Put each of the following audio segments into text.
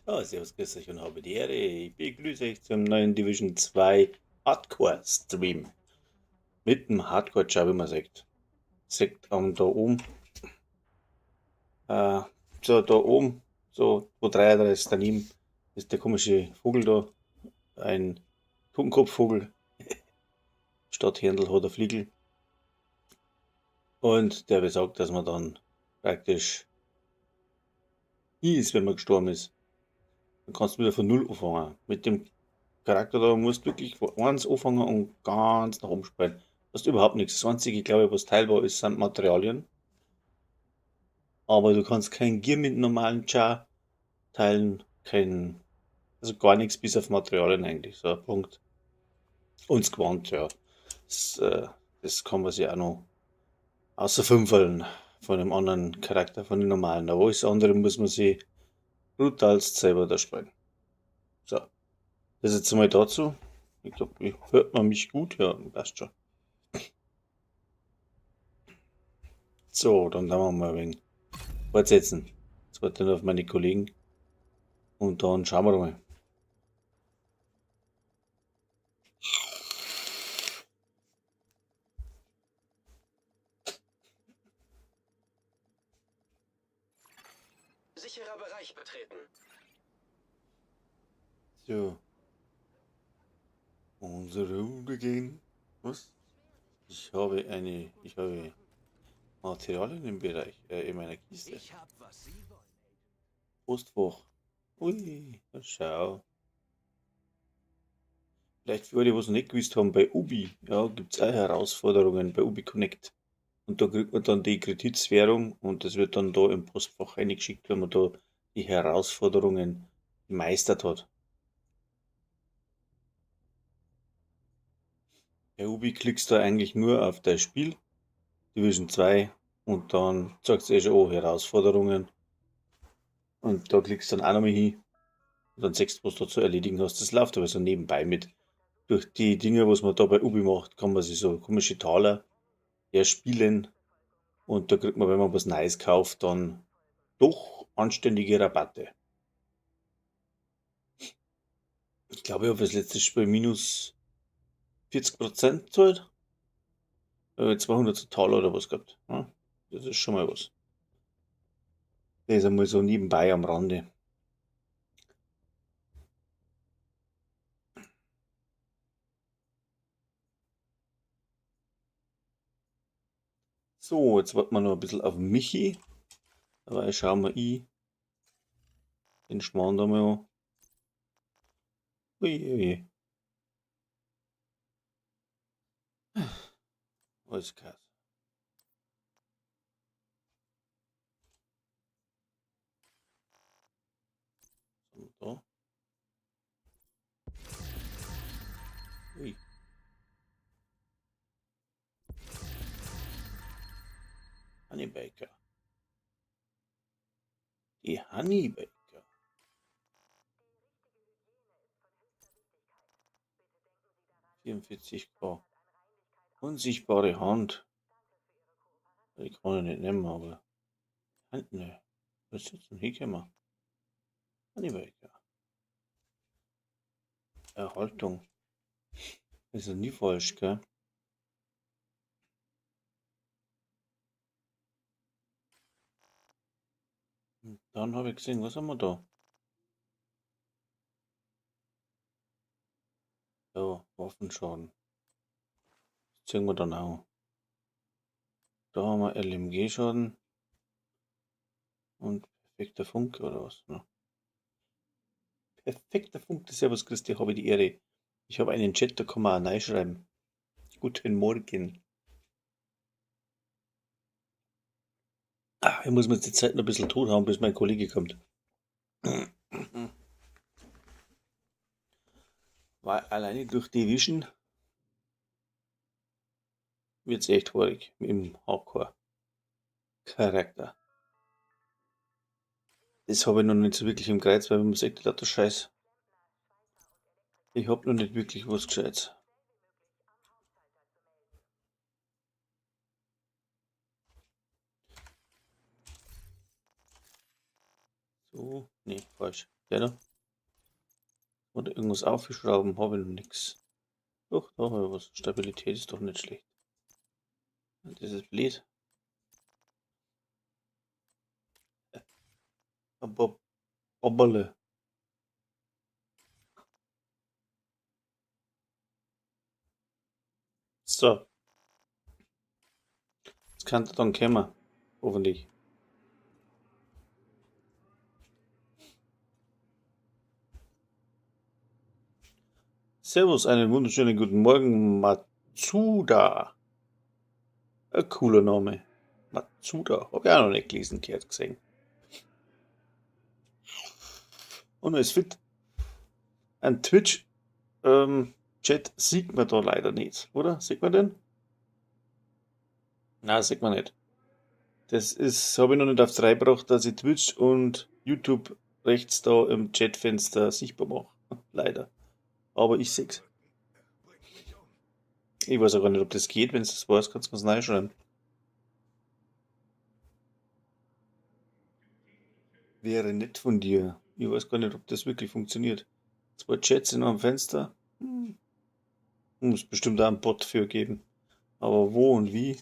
Servus, grüß euch und habe die Ehre. Ich begrüße euch zum neuen Division 2 Hardcore Stream. Mit dem Hardcore-Job, wie man sagt. Sagt da oben, äh, da oben, so 233 daneben, ist der komische Vogel da. Ein Totenkopfvogel, statt Händel hat er Fliegel. Und der besagt, dass man dann praktisch ist, wenn man gestorben ist. Dann kannst du wieder von Null anfangen. Mit dem Charakter da musst du wirklich von eins anfangen und ganz nach oben springen. Du hast überhaupt nichts. Das einzige, glaube ich, was teilbar ist, sind Materialien. Aber du kannst kein Gear mit normalen Char teilen, also gar nichts bis auf Materialien eigentlich. So, Punkt. Und das Gewand, ja. Das, das kann man sich auch noch außer fünfeln von dem anderen Charakter, von den normalen. Aber alles andere muss man sich brutalst selber da springen. So, das jetzt mal dazu. Ich glaube, hört man mich gut? Ja, passt schon. So, dann da wir mal ein wenig fortsetzen. Jetzt warte ich noch auf meine Kollegen und dann schauen wir mal. Sicherer Bereich betreten. So, unsere Runde gehen. Was? Ich habe Materialien im Bereich, in meiner Kiste. Ich hab, was Sie wollen. Postfach. Ui, na schau. Vielleicht für alle, die es noch nicht gewusst haben, bei Ubi, ja, gibt es auch Herausforderungen bei Ubi Connect. Und da kriegt man dann die Kreditswährung und das wird dann da im Postfach eingeschickt, wenn man da die Herausforderungen gemeistert hat. Bei Ubi klickst du eigentlich nur auf das Spiel, Division 2, und dann sagst du eh schon, oh, Herausforderungen. Und da klickst du dann auch nochmal hin und dann siehst du, was du zu erledigen hast. Das läuft aber so nebenbei mit. Durch die Dinge, was man da bei Ubi macht, kann man sich so komische Taler erspielen. Und da kriegt man, wenn man was Neues kauft, dann doch anständige Rabatte. Ich glaube, ich habe das letzte Spiel minus 40% zahlt. 200 Taler oder was gehabt. Ja, das ist schon mal was. Das ist einmal so nebenbei am Rande. So, jetzt warten wir noch ein bisschen auf Michi. Aber schauen wir den Schmarrn da mal an. Uiui. Alles klar. Da. Ui. Honeybaker. Die Honeybaker. (44K). Unsichtbare Hand. Die kann ich nicht nehmen, aber. Hand, ne. Was ist jetzt denn hingekommen? Honeybaker. Erhaltung. Ist ja nie falsch, gell? Und dann habe ich gesehen, was haben wir da? Ja, Waffenschaden. Das sehen wir dann auch. Da haben wir LMG-Schaden. Und perfekter Funke oder was? Ne? Perfekter Funke, Servus Christi, habe ich die Ehre. Ich habe einen Chat, da kann man auch reinschreiben. Guten Morgen. Ich muss mir jetzt die Zeit noch ein bisschen tot haben, bis mein Kollege kommt. Weil alleine durch die Vision wird es echt haarig im Hardcore-Charakter. Das habe ich noch nicht so wirklich im Kreuz, weil man sagt, lauter Scheiß. Ich habe noch nicht wirklich was Gescheites. So, nee, falsch. Der da? Oder irgendwas aufgeschrauben, habe ich noch nichts. Doch, da habe ich was. Stabilität ist doch nicht schlecht. Das ist blöd. Aber Obberle. So, jetzt kann er dann kommen. Hoffentlich. Servus, einen wunderschönen guten Morgen, Matsuda. Ein cooler Name. Matsuda. Habe ich auch noch nicht gelesen, gehört, gesehen. Und er ist fit. Ein Twitch-Chat sieht man da leider nicht, oder? Sieht man den? Nein, sieht man nicht. Das ist, habe ich noch nicht aufs Reihe gebracht, dass ich Twitch und YouTube rechts da im Chatfenster sichtbar mache. Leider. Aber ich sehe es. Ich weiß auch gar nicht, ob das geht. Wenn es das weiß, kannst du mir das reinschreiben. Wäre nett von dir. Ich weiß gar nicht, ob das wirklich funktioniert. Zwei Chats in einem Fenster. Muss bestimmt auch einen Bot für geben. Aber wo und wie?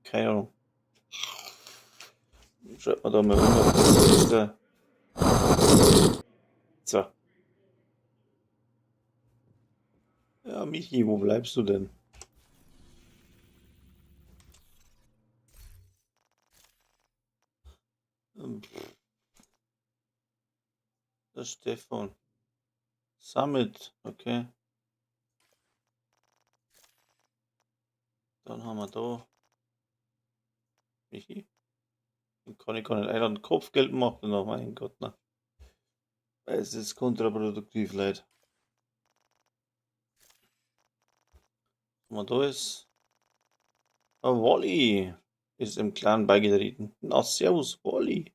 Keine Ahnung. Schreibt mal da mal runter, ob das ist da. So. Ja, Michi, wo bleibst du denn? Ähm, Das ist Stefan. Summit, okay. Dann haben wir da Michi. Den kann ich gar nicht einladen. Kopfgeld macht er noch, mein Gott, na. Es ist kontraproduktiv, Leute. Wenn man da ist. Ah, Wally ist im Clan beigetreten. Na, servus, Wally.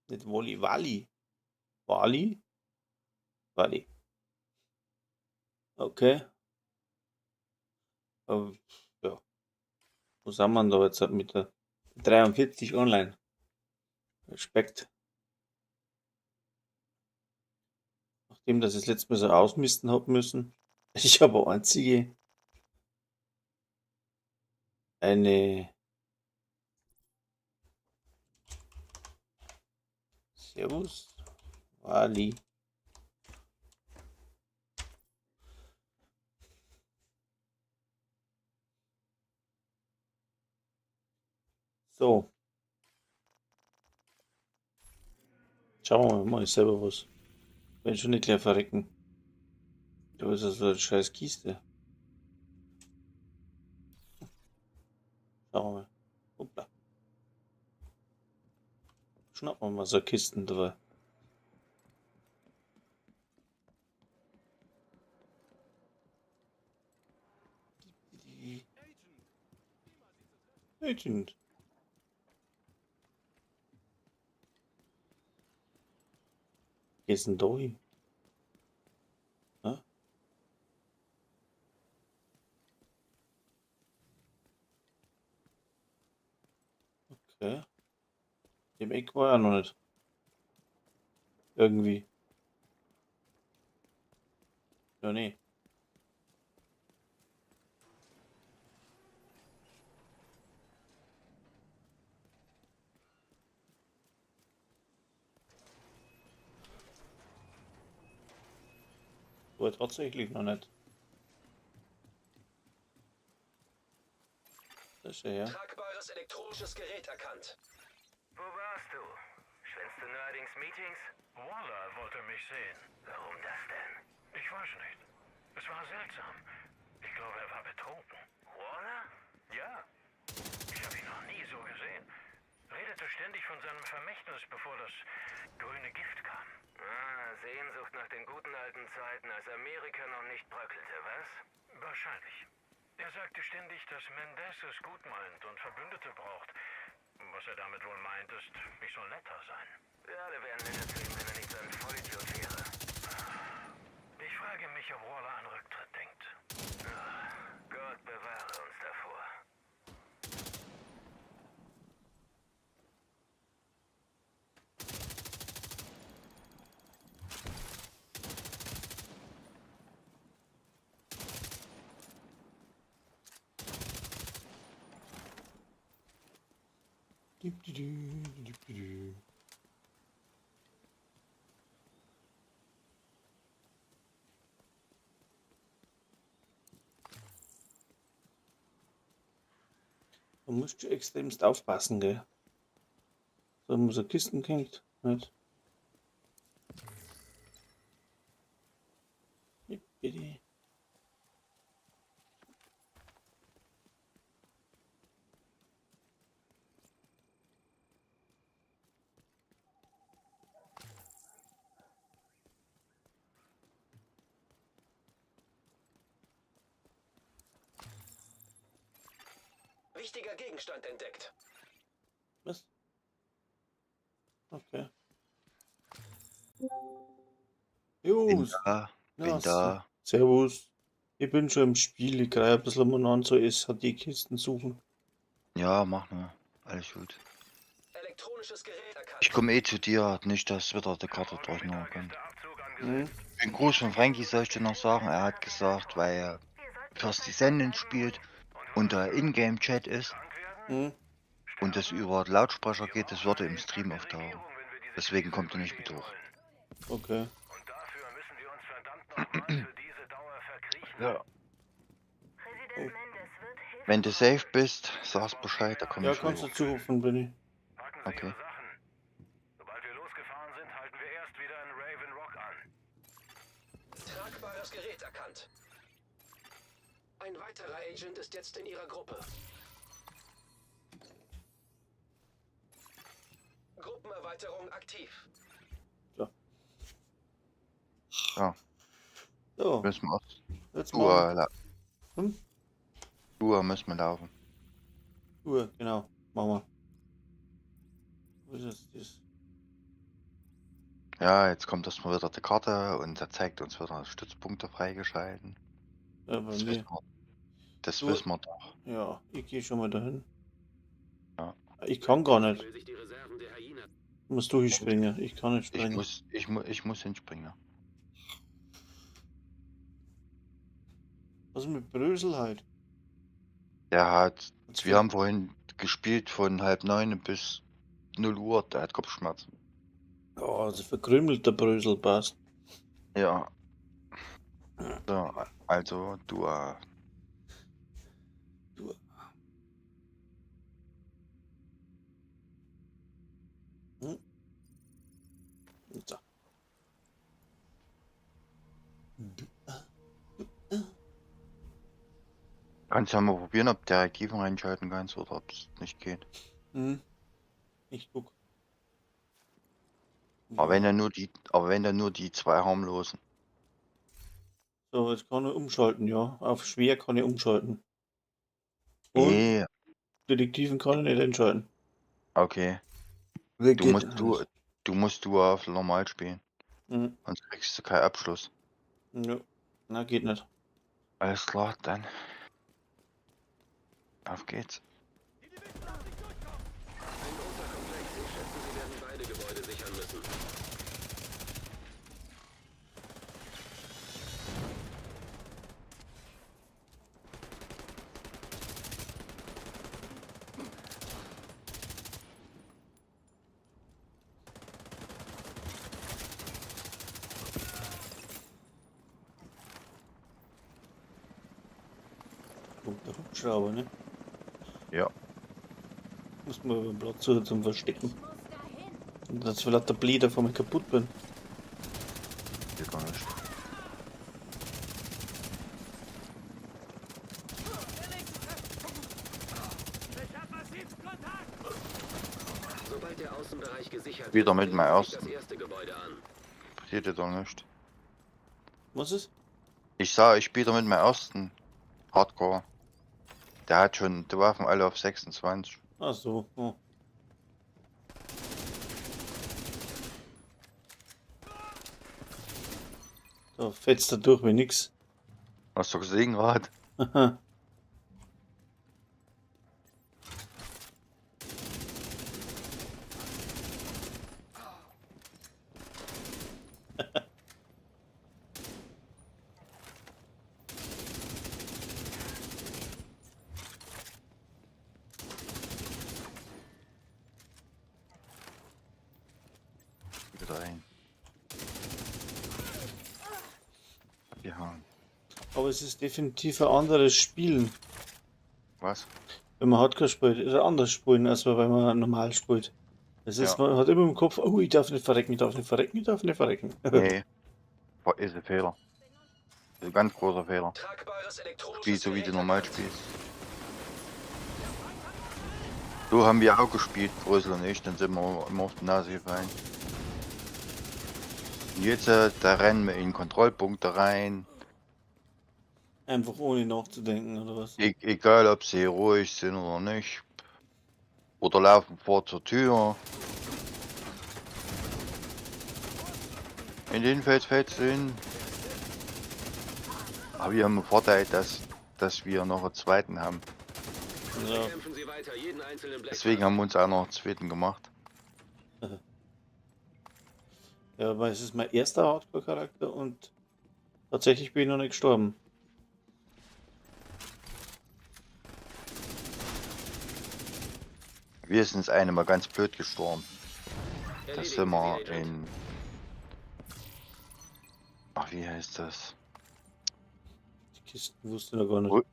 Nicht Wally, Wally. Wally? Wally. Okay. Ja. Wo sind wir denn da jetzt mit der 43 online? Respekt. Nachdem das das letzte Mal so ausmisten hab müssen. Ich habe einzige eine Servus, Wally. So, schauen wir mal, ich selber was. Wenn schon nicht gleich verrecken. Da ist ja so eine scheiß Kiste. Schauen wir mal. Hoppla. Schnappen wir mal so Kisten dabei. Agent. Ist denn da hin? Ja, okay. Dem Eck war ja noch nicht. Irgendwie. Ja, nee. War tatsächlich noch nicht. Das ist ja her. Tragbares elektronisches Gerät erkannt. Wo warst du? Schwänzt du neuerdings Meetings? Waller wollte mich sehen. Warum das denn? Ich weiß nicht. Es war seltsam. Ich glaube, er war betrunken. Waller? Ja. Ich habe ihn noch nie so gesehen. Redete ständig von seinem Vermächtnis, bevor das grüne Gift kam. Ah, Sehnsucht nach den guten alten Zeiten, als Amerika noch nicht bröckelte, was? Wahrscheinlich. Er sagte ständig, dass Mendez es gut meint und Verbündete braucht. Was er damit wohl meint, ist, ich soll netter sein. Wir alle wären netter zu ihm, wenn er nicht so ein Vollidiot wäre. Ich frage mich, ob Waller an Rücktritt denkt. Gott bewahre uns davor. Da musst du extremst aufpassen, gell? So muss er Kisten hängt, nicht? Bitte. Wichtiger Gegenstand entdeckt. Was? Okay. Bin Jo, da, ja, bin da. servus. Ich bin schon im Spiel, ich greife ein bisschen mal an, so ist, hat die Kisten suchen. Ja, mach nur. Alles gut. Elektronisches Gerät erkannt. Ich komme eh zu dir, nicht, dass wieder die Karte Morgen durcheinander Mittag kommt. ist der Abzug Hm? angesetzt. Den Gruß von Frankie soll ich dir noch sagen. Er hat gesagt, weil er First Descendants spielt und da Ingame-Chat ist Krank werden? Hm? und das über Lautsprecher geht, das würde im Stream auftauchen. Deswegen kommt er nicht mit hoch. Okay. Und dafür müssen wir uns verdammt nochmal für diese Dauer verkriechen. Ja. Oh. Wenn du safe bist, sagst Bescheid, da komme Ja, ich kannst du rüber. zurufen, Benny. Packen Sie Okay. Ihre Sachen. Sobald wir losgefahren sind, halten wir erst wieder in Raven Rock an. Tragbares Gerät erkannt. Ein weiterer Agent ist jetzt in ihrer Gruppe. Gruppenerweiterung aktiv. Ja, So, müssen wir aus jetzt mal. Hm? Uhr müssen wir laufen. Uhr, genau. Machen wir. Wo ist jetzt das? Ja, jetzt kommt erstmal wieder die Karte und er zeigt uns wieder Stützpunkte freigeschalten. Ja, bei Das mir. wissen wir. Das Du- wissen wir doch. Ja, ich gehe schon mal dahin. Ja. Ich kann gar nicht. Will sich die Reserven der Hyena. Musst du hinspringen. Ich kann nicht Ich springen. muss hinspringen. Was ist mit Brösel halt? Der hat, Hat's wir haben vorhin gespielt von 8:30 bis 0 Uhr, der hat Kopfschmerzen. Oh, also verkrümelt der Brösel passt. Ja. So, also du, So. kannst ja mal probieren, ob der Archiven reinschalten kannst oder ob es nicht geht. Hm. Ich guck. Aber wenn er nur die zwei harmlosen. So, jetzt kann ich umschalten, ja. Auf schwer kann ich umschalten. Und Nee, Detektiven kann ich nicht entscheiden. okay. Wer Du geht musst denn du, alles? du musst du auf normal spielen. Hm. Sonst kriegst du keinen Abschluss. Ja. Na, geht nicht. Alles klar, dann. Auf geht's. Ein Unterkomplex. Ich schätze, sie werden beide Gebäude sichern müssen. Kommt der Hubschrauber, ne? Ja. Muss man über den Platz suchen zum Verstecken. Und dass vielleicht der Bläder von mir kaputt bin. Geht gar nicht. Sobald der Außenbereich gesichert Wieder ist, mit greifen meinem Sie sich ersten. das erste Gebäude an. Passiert dir doch nicht. Was ist? Ich sah, ich spiele mit meinem ersten Hardcore. Der hat schon die Waffen alle auf 26. Ach so. Oh. Da fetzt er durch wie nix. Hast du gesehen gerade? Haha. ein. Abgehauen. Aber es ist definitiv ein anderes Spielen. Was? Wenn man Hardcore spielt, ist ein anderes Spielen, als wenn man normal spielt. Es ist, Ja. man hat immer im Kopf, oh, ich darf nicht verrecken, ich darf nicht verrecken, ich darf nicht verrecken. Nee. Ist ein Fehler. Ist ein ganz großer Fehler. Tragbares Spiel elektronisches so wie Gerät du normal erkannt. spielst. So haben wir auch gespielt, Brüssel und ich, dann sind wir immer auf die Nase gefallen. Und jetzt, da rennen wir in Kontrollpunkte rein. Einfach ohne nachzudenken, oder was? Egal, ob sie ruhig sind oder nicht. Oder laufen vor zur Tür. In den fällt hin. Aber wir haben einen Vorteil, dass wir noch einen zweiten haben. Ja, Kämpfen Sie weiter, jeden einzelnen Black Deswegen haben wir uns auch noch einen zweiten gemacht. ja, aber es ist mein erster Hardcore-Charakter und tatsächlich bin ich noch nicht gestorben. Wir sind das eine Mal ganz blöd gestorben. Da Erledigen sind wir Sie die Agent. in... Ach, wie heißt das? Die Kisten wusste ich noch gar nicht.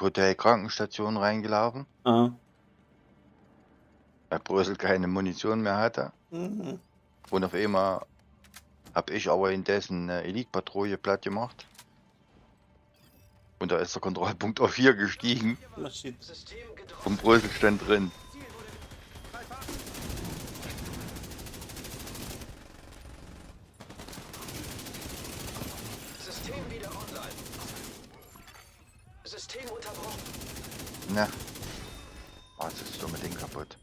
Hotel Krankenstation reingelaufen, Ah. weil Brüssel keine Munition mehr hatte. Mhm. Und auf einmal habe ich aber indessen eine Elite-Patrouille platt gemacht. Und da ist der Kontrollpunkt auf 4 gestiegen Man sieht, System getroffen. und Brüssel stand drin. System wieder online. System unterbrochen. Na. Oh, jetzt ist das dumme Ding kaputt.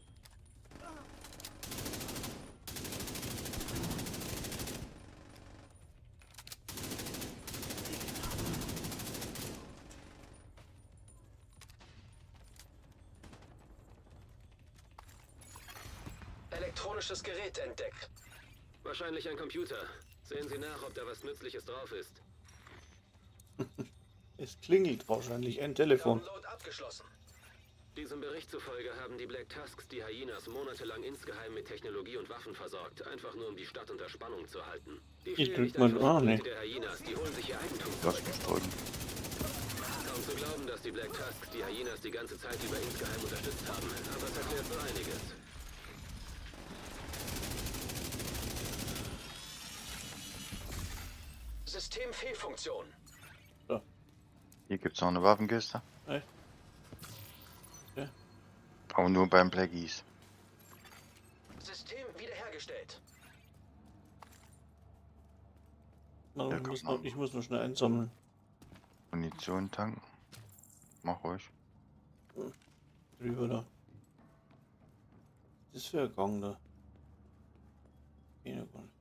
Elektronisches Gerät entdeckt. Wahrscheinlich ein Computer. Sehen Sie nach, ob da was Nützliches drauf ist. es klingelt wahrscheinlich ein Telefon. Download abgeschlossen. Diesem Bericht zufolge haben die Black Tusks die Hyenas monatelang insgeheim mit Technologie und Waffen versorgt, einfach nur um die Stadt unter Spannung zu halten. Die Ich stehlen drück nicht mal einfach A, die ne. Leute der Hyenas, die holen sich ihr Eigentum Lass zurück. mich drücken. Kaum zu glauben, dass die Black Tusks die Hyenas die ganze Zeit über insgeheim unterstützt haben, aber es erklärt so einiges. Systemfehlfunktion. Hier gibt's noch eine Waffenkiste. Echt? Ja. Aber nur beim Blackies. System wiederhergestellt. Na, Ja, ich, muss komm, noch, ich muss noch schnell einsammeln. Munition tanken. Mach ruhig. Drüber da. Das ist für ein Gang da. Geht ja gar nicht,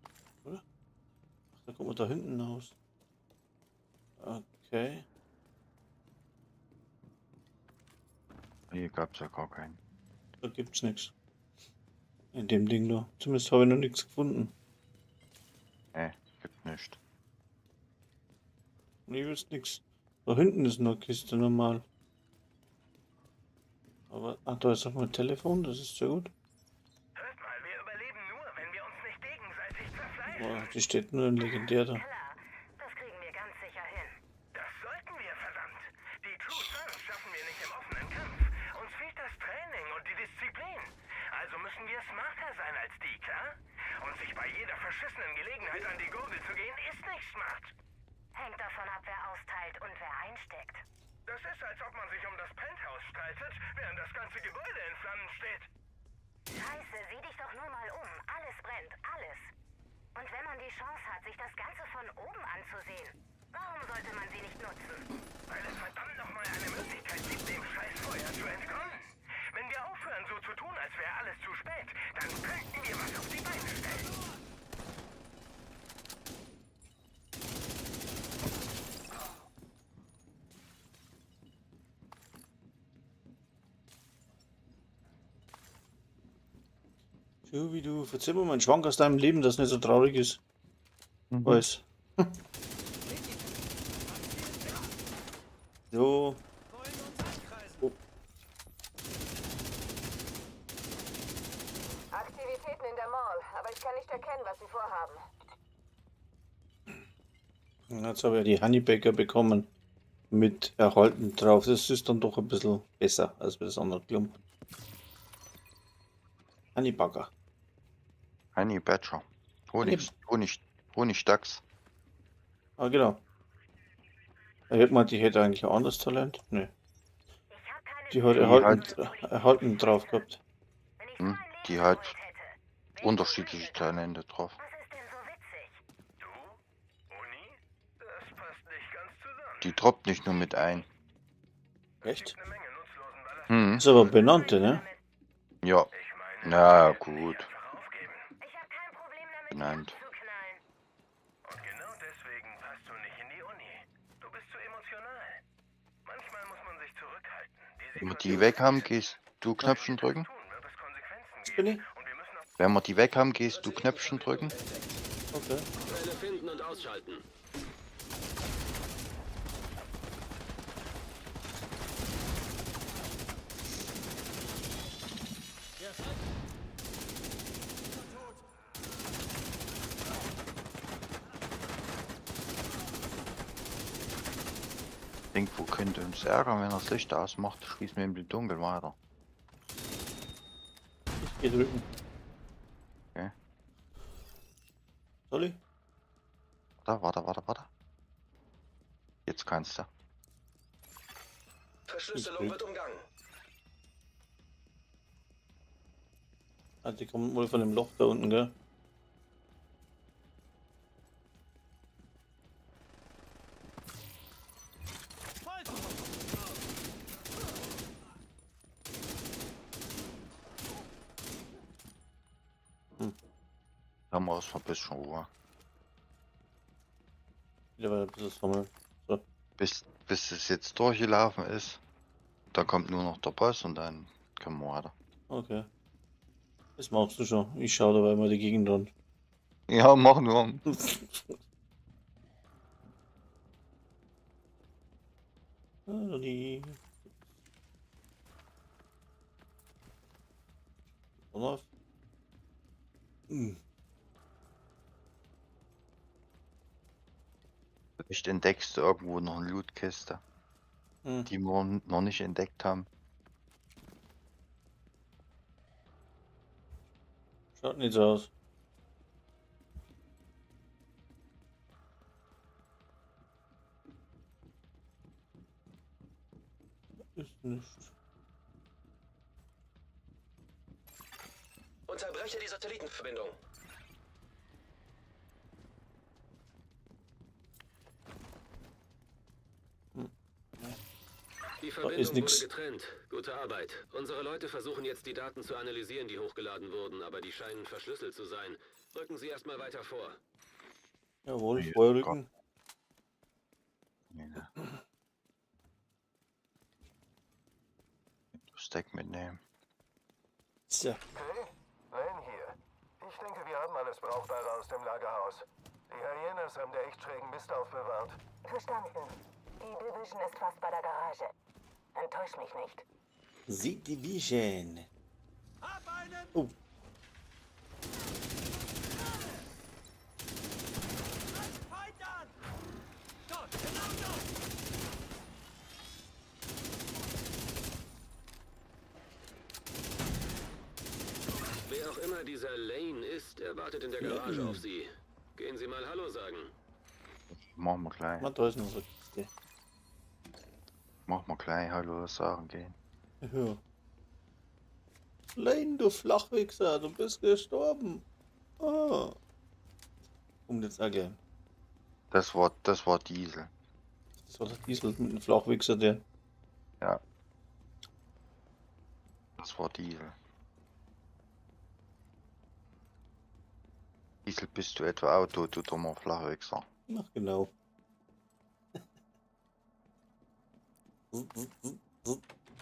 oder? Ach, da kommt man da hinten raus. Okay. Hier gab's ja gar keinen. Da gibt's nichts. In dem Ding da. Zumindest habe ich noch nichts gefunden. Gibt nicht. Ich wüsste nichts. Da hinten ist noch eine Kiste normal. Aber, ach, da ist auch mein Telefon, das ist sehr gut. Hört mal, wir überleben nur, wenn wir uns nicht gegenseitig zerfleischen. Boah, die steht nur ein legendär da. Klar, das kriegen wir ganz sicher hin. Das sollten wir, verdammt. Die True Sons schaffen wir nicht im offenen Kampf. Uns fehlt das Training und die Disziplin. Also müssen wir smarter sein als die, klar? Und sich bei jeder verschissenen Gelegenheit an die Gurgel zu gehen, ist nicht smart. Hängt davon ab, wer austeilt und wer einsteckt. Das ist, als ob man sich um das Penthouse streitet, während das ganze Gebäude in Flammen steht. Scheiße, sieh dich doch nur mal um. Alles brennt, alles. Und wenn man die Chance hat, sich das Ganze von oben anzusehen, warum sollte man sie nicht nutzen? Weil es verdammt nochmal eine Möglichkeit gibt, dem Scheißfeuer zu entkommen. Wenn wir aufhören, so zu tun, als wäre alles zu spät, dann könnten wir was auf die Beine stellen. Wie du, verzeih mir mal einen Schwank aus deinem Leben, das nicht so traurig ist. Weiß. So. Oh. Aktivitäten in der Mall. aber ich kann nicht erkennen, was sie vorhaben. Jetzt habe ich ja die Honeybaker bekommen. Mit erhalten drauf. Das ist dann doch ein bisschen besser als das andere Klump. Honeybagger. Honey Badger. Honigdachs. Ah, genau. Ich hätte mal, die hätte eigentlich ein anderes Talent. Ne. Ich habe keine Die hat erhalten drauf gehabt. Wenn ich Hm, so ein die Leben hat gewollt hätte. unterschiedliche Talente drauf. Was ist denn so witzig? Du? Uni? Das passt nicht ganz zusammen. Die droppt nicht nur mit ein. Echt? Eine Menge nutzlosen Ballast. Hm, Ist aber benannte, ne? ja. Ich meine, Na wir werden gut. nicht einfach aufgeben. Ich habe kein Problem damit, Benannt. die abzuknallen. Und genau deswegen passt du nicht in die Uni. Du bist zu emotional. Manchmal muss man sich zurückhalten. Wenn wir die weg haben, gehst du Knöpfchen drücken. Tun, wird es Konsequenzen Was bin geben. ich? Und wir müssen auf Wenn wir die weg haben, gehst du Knöpfchen drücken. Okay. Quelle finden und ausschalten. Irgendwo könnte uns ärgern, wenn er das Licht ausmacht. Schießen wir im Dunkeln weiter. Ich geh drücken. Okay. Soll ich? Warte. Jetzt kannst du. Verschlüsselung wird umgangen. Ah, die kommen wohl von dem Loch da unten, gell? Haben wir erstmal ein bisschen Ruhe. Wieder mal ein bisschen Sommel. Bis es jetzt durchgelaufen ist. Da kommt nur noch der Boss und dann können wir weiter. Okay. Das machst du schon. Ich schaue dabei mal die Gegend an. Ja, mach nur. Die. Olaf. Vielleicht entdeckst du irgendwo noch eine Lootkiste, Hm. die wir noch nicht entdeckt haben. Schaut nicht so aus. Ist nicht. Unterbreche die Satellitenverbindung. Die ist Verbindung nix. wurde getrennt. Gute Arbeit. Unsere Leute versuchen jetzt die Daten zu analysieren, die hochgeladen wurden, aber die scheinen verschlüsselt zu sein. Rücken Sie erstmal weiter vor. Jawohl, Ja, Feuerrücken. Nee, ne. Stack mitnehmen. So. Okay, Lane hier. Ich denke, wir haben alles Brauchbare aus dem Lagerhaus. Die Hyenas haben der echt schrägen Mist aufbewahrt. Verstanden. Die Division ist fast bei der Garage. Enttäusch mich nicht. The Division. Oh. Wer auch immer dieser Lane ist, er wartet in der Garage auf Sie. Gehen Sie mal Hallo sagen. Machen wir gleich. Man, da ist noch so eine Kiste. Machen wir gleich Hallo sagen gehen. Ja. Lane, du Flachwichser, du bist gestorben. Ah. Jetzt again. Das war Diesel. Das war der Diesel mit dem Flachwichser, der. Ja. Das war Diesel. Diesel, bist du etwa Auto, du dummer Flachwichser? Ach, genau.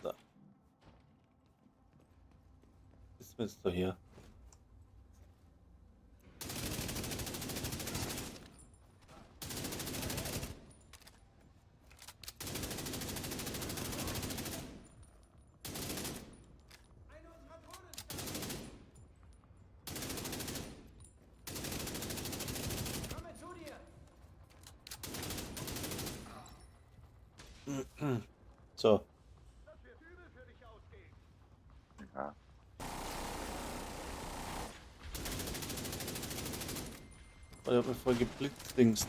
Da. Ist jetzt da hier. So. Ja. Oh, ich hab mich voll geblitzdingst.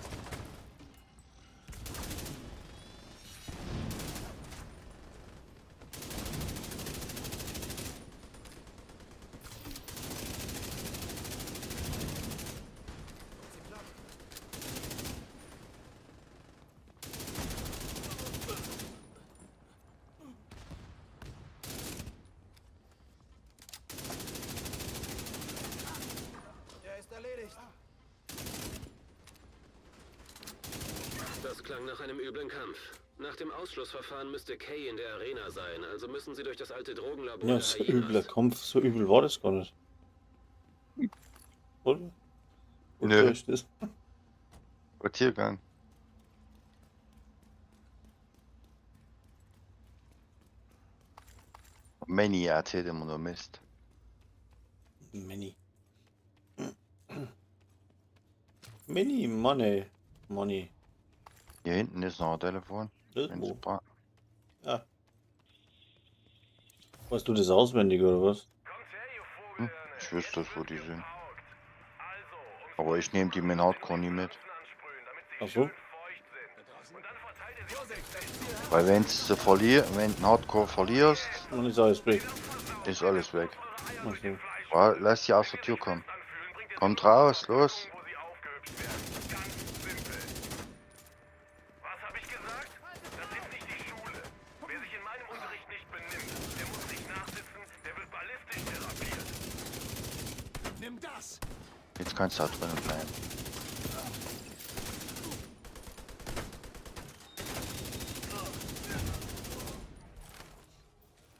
Das klang nach einem üblen Kampf. Nach dem Ausschlussverfahren müsste Kay in der Arena sein, also müssen sie durch das alte Drogenlabor Ja, der so Hyenas. übler Kampf, so übel war das gar nicht. Oder? Nö. Oder ist das? Spaziergang. Manny erzählt immer nur Mist. Many. Many Money. Money. Hier hinten ist noch ein Telefon. Das Wenn's wo? bra- Ja. Weißt du das auswendig oder was? Kommt her, ihr Hm? Vogelhirne. Ich wüsste das, wo die sind. Paukt. Also, Aber ich nehme die mit Hardcore nie mit. ansprühen, damit sie Ach so? schön feucht sind. Und dann verteilt ihr sie Weil wenn du Hardcore verlierst, Und ist alles weg. ist alles weg. Okay. Ja, lass sie aus der Tür kommen. Kommt raus, los. wo sie aufgehübscht werden. Ganz simpel. Was habe ich gesagt? Das ist nicht die Schule. Wer sich in meinem Unterricht nicht benimmt, der muss nicht nachsitzen, der wird ballistisch therapiert. Jetzt kannst du da drinnen bleiben.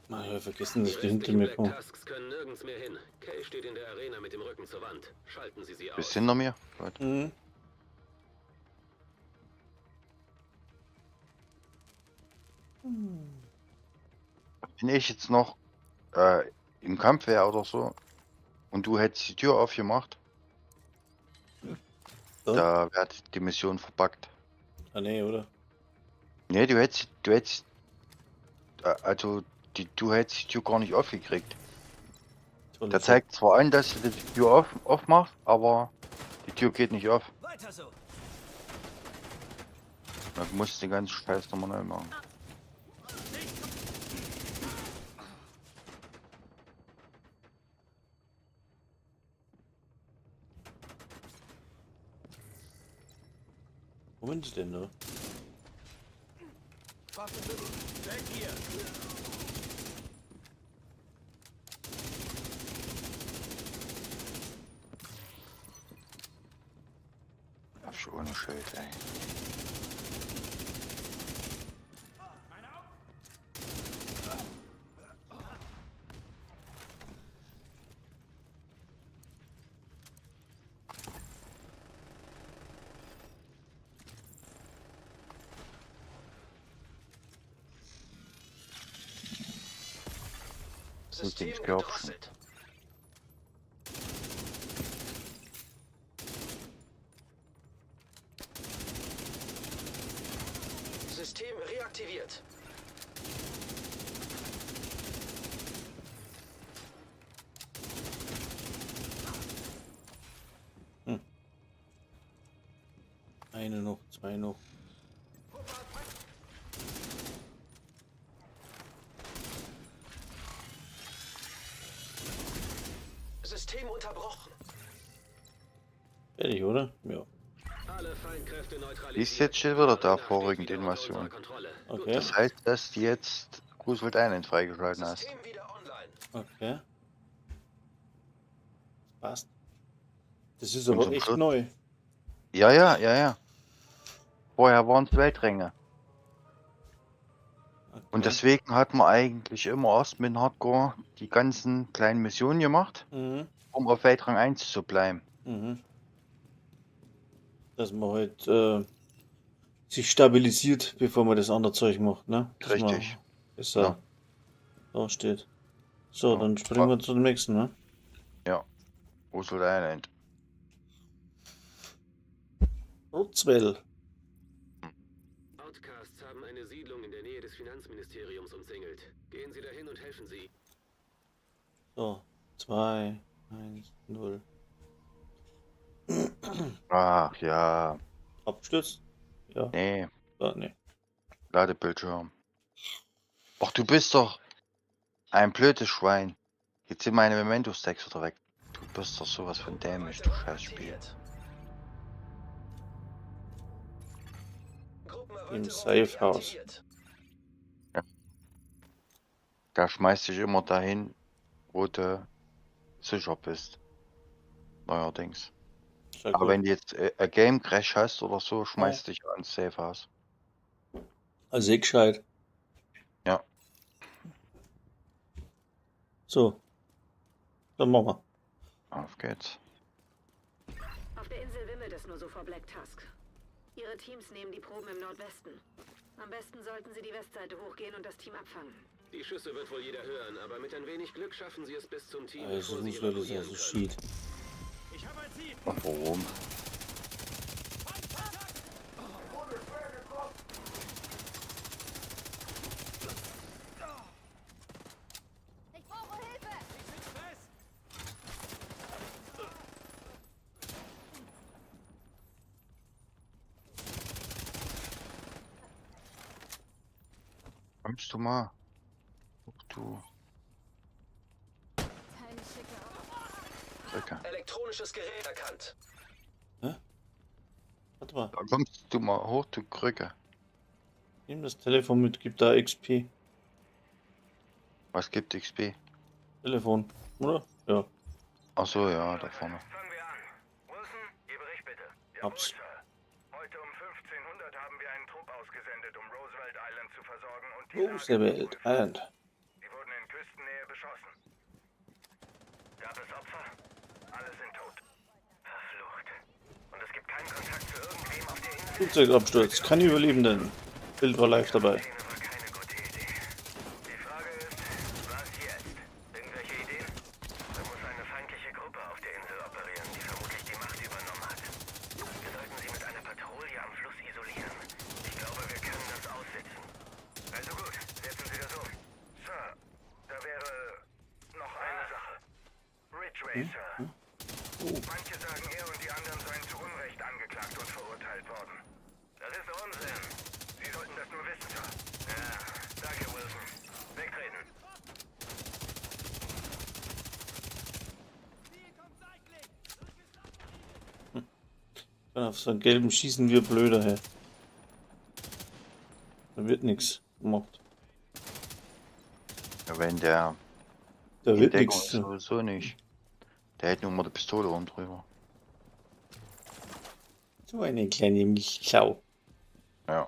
Ah, ich hab vergessen, dass Die die hinter restlichen mir Black kommen. Tusks können nirgends mehr hin. Kay steht in der Arena mit dem Rücken zur Wand. Schalten Sie sie aus. Bist hinter mir? Gut. Mhm. Wenn ich jetzt noch im Kampf wäre oder so und du hättest die Tür aufgemacht, So? da wäre die Mission verpackt. Ah, nee, oder? Nee, du hättest also du hättest die Tür gar nicht aufgekriegt. Tolle Der Sache. zeigt zwar an, dass du die Tür aufmachst, aber die Tür geht nicht auf. Weiter so. Dann musst du den ganzen Scheiß nochmal neu machen. Wo sind die denn da? Weg hier. Hab ich ohne Schild, ey. System ich glaub schon. gedrosselt. System reaktiviert. Eine noch, zwei noch. System unterbrochen. Fertig, oder? Ja. Alle Feindkräfte neutralisiert. Ist jetzt schon wieder da Arena steht vorrückend wieder unter Invasion. unserer Kontrolle. Okay. Das heißt, dass du jetzt Roosevelt Island freigeschalten hast. System wieder online. Okay. Passt. Das ist aber zum echt Schluss- neu. Ja. Vorher waren es Weltränge. Okay. Und deswegen hat man eigentlich immer erst mit Hardcore die ganzen kleinen Missionen gemacht, Mhm. um auf Weltrang 1 zu bleiben. Mhm. Dass man halt sich stabilisiert, bevor man das andere Zeug macht, ne? Dass man Richtig. besser Ja. da steht. So, Ja. dann springen wir zu dem nächsten, ne? Roosevelt Island. Rotzwell. Outcasts haben eine Siedlung in der des Finanzministeriums umzingelt. Gehen Sie dahin und helfen Sie. So, 2, 1, 0. Ach ja. Abstürzt? Ja. Nee, Nee. Ladebildschirm. Ach, du bist doch ein blödes Schwein. Jetzt sind meine Memento-Stacks wieder weg. Du bist doch sowas von dämlich, du Scheißspiel. Im Safehouse. Da schmeißt dich immer dahin, wo du sicher bist. Neuerdings. Sehr Aber gut. wenn du jetzt ein Game Crash hast oder so, schmeißt dich ans Safehouse. Also ich gescheit. Ja. So. Dann machen wir. Auf geht's. Auf der Insel wimmelt es nur so vor Black Tusk. Ihre Teams nehmen die Proben im Nordwesten. Am besten sollten Sie die Westseite hochgehen und das Team abfangen. Die Schüsse wird wohl jeder hören, aber mit ein wenig Glück schaffen Sie es bis zum Team, Also bevor Sie nicht wirklich evakuieren so können. shit. Ich habe ein Ziel. Und warum? Ich brauche Hilfe! Ich sitze fest. Kommst du mal? Du Ein schicker. Drücke. Elektronisches Gerät erkannt. Warte mal. Da kommst du mal hoch, du Krücke. Nimm das Telefon mit, gib da XP. Was gibt XP? Telefon, oder? Ja. Ach so, ja, da vorne. Fangen wir an. Wilson, Ihr Bericht bitte. Hab's. Sir. Heute um 1500 haben wir einen Trupp ausgesendet, um Roosevelt Island zu versorgen und die Lage zu Roosevelt prüfen. Island. Sie wurden in Küstennähe beschossen. Gab es Opfer? Alle sind tot. Verflucht. Und es gibt keinen Kontakt zu irgendwem auf der Insel. Flugzeugabsturz. Keine Überlebenden. Bild war live dabei. Szene war keine gute Idee. Die Frage ist, was jetzt? Irgendwelche Ideen? Da muss eine feindliche Gruppe auf der Insel operieren, die vermutlich die Macht übernommen hat. Wir sollten sie mit einer Patrouille am Fluss isolieren. Ich glaube, wir können das aussitzen. Also gut, setzen Sie das um. Sir, da wäre noch eine Sache. Ridge Racer. Manche sagen, er und die anderen seien zu Unrecht angeklagt und verurteilt worden. Das ist Unsinn. Sie sollten das nur wissen, Sir. Ja, danke, Wilson. Wegtreten. Dann auf so einen gelben schießen wir blöder her. Da wird nichts gemacht. Ja, wenn der Da in wird Deckung nichts. ist, sowieso nicht. Der hält nur mal die Pistole rum drüber. So eine kleine Milchklau. Ja.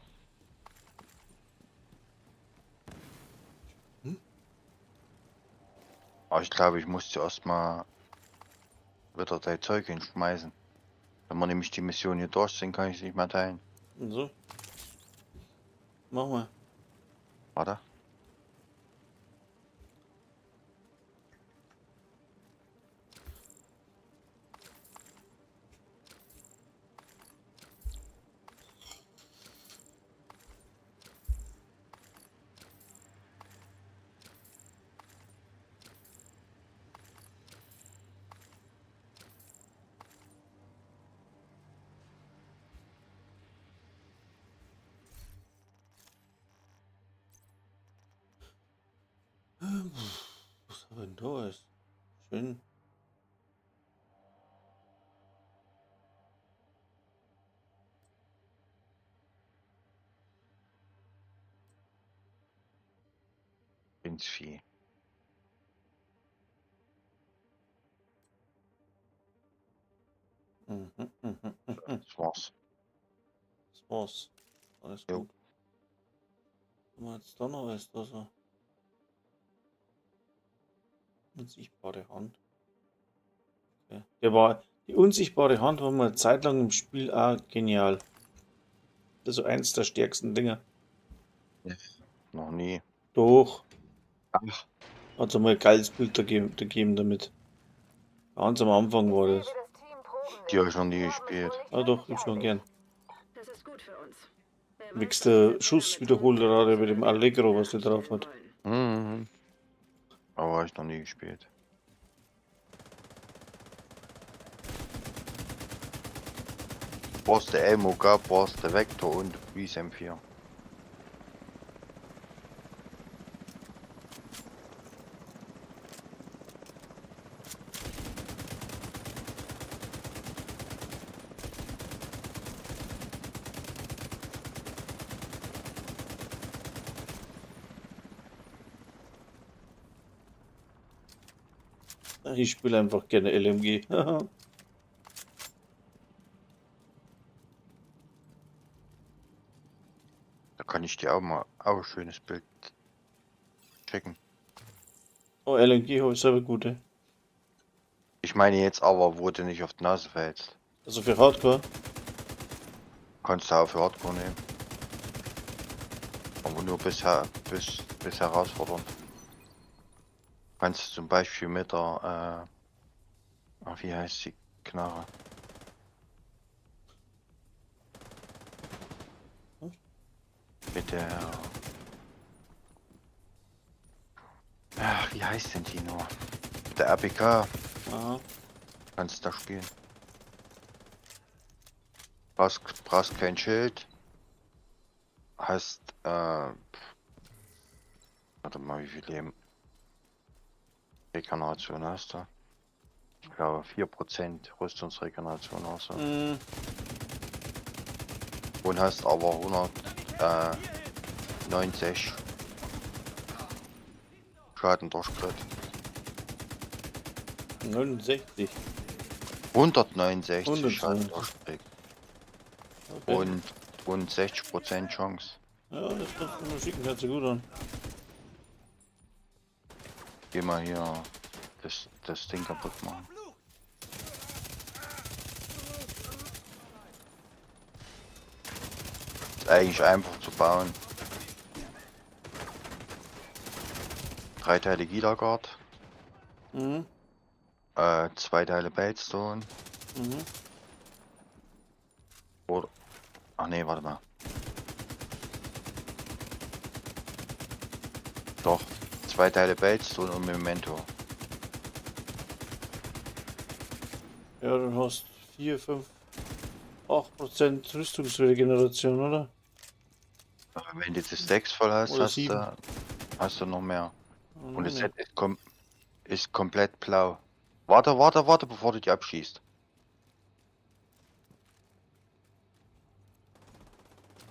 Aber ich glaube, ich muss zuerst mal wieder dein Zeug hinschmeißen. Wenn wir nämlich die Mission hier durch sind, kann ich es nicht mehr teilen. Und so. Mach mal. Warte. Was haben wir denn da ist? Schön. Ins Vieh. Das war's. Das war's. Alles Jo. gut. Haben wir jetzt da noch was da so? Unsichtbare Hand. Okay. Die unsichtbare Hand war mal eine Zeit lang im Spiel auch genial. Das ist so eins der stärksten Dinger. Noch nie. Doch. Ach, Hat so mal ein geiles Bild gegeben damit. Ganz am Anfang war das. die habe ich noch nie gespielt. Ah doch, ich schon gern. Das ist gut für uns. Wer Wächst der Schusswiederholrate mit dem Allegro, was der drauf hat. Mhm. Aber habe ich noch nie gespielt. Brauchst du Elmoga, brauchst du Vector und VSM4. Ich spiele einfach gerne LMG. Da kann ich dir auch mal ein schönes Bild schicken. Oh, LMG habe ich selber gute. Ich meine jetzt aber, wo du nicht auf die Nase fällst. Also für Hardcore. Kannst du auch für Hardcore nehmen. Aber nur bis herausfordernd. Kannst du zum Beispiel mit der, wie heißt die Knarre? Mit der... Ach, wie heißt denn die nur? Mit der RPK Aha. kannst du da spielen. Brauchst kein Schild. Hast, warte mal, wie viel Leben? Regeneration hast du? Ich glaube 4% Rüstungsregeneration oder so. Mhm. Und hast aber 190 Schaden durch Crit. 69. 169 Schaden 169. durch Crit. Okay. Und 60% Chance. Ja, das kannst du mir schicken, hört sich gut an. Geh mal hier das Ding kaputt machen. Ist eigentlich einfach zu bauen. 3 Teile Gila Guard, Mhm. 2 Teile Batestone Mhm. oder... Ach nee, warte mal. Doch, 2 Teile Batestone und Memento. Ja, du hast 4, 5, 8% Rüstungsregeneration, oder? Aber wenn du das Stacks voll hast, Oder hast 7. du noch mehr. Oh, Und das nee. Set ist komplett blau. Warte, bevor du die abschießt.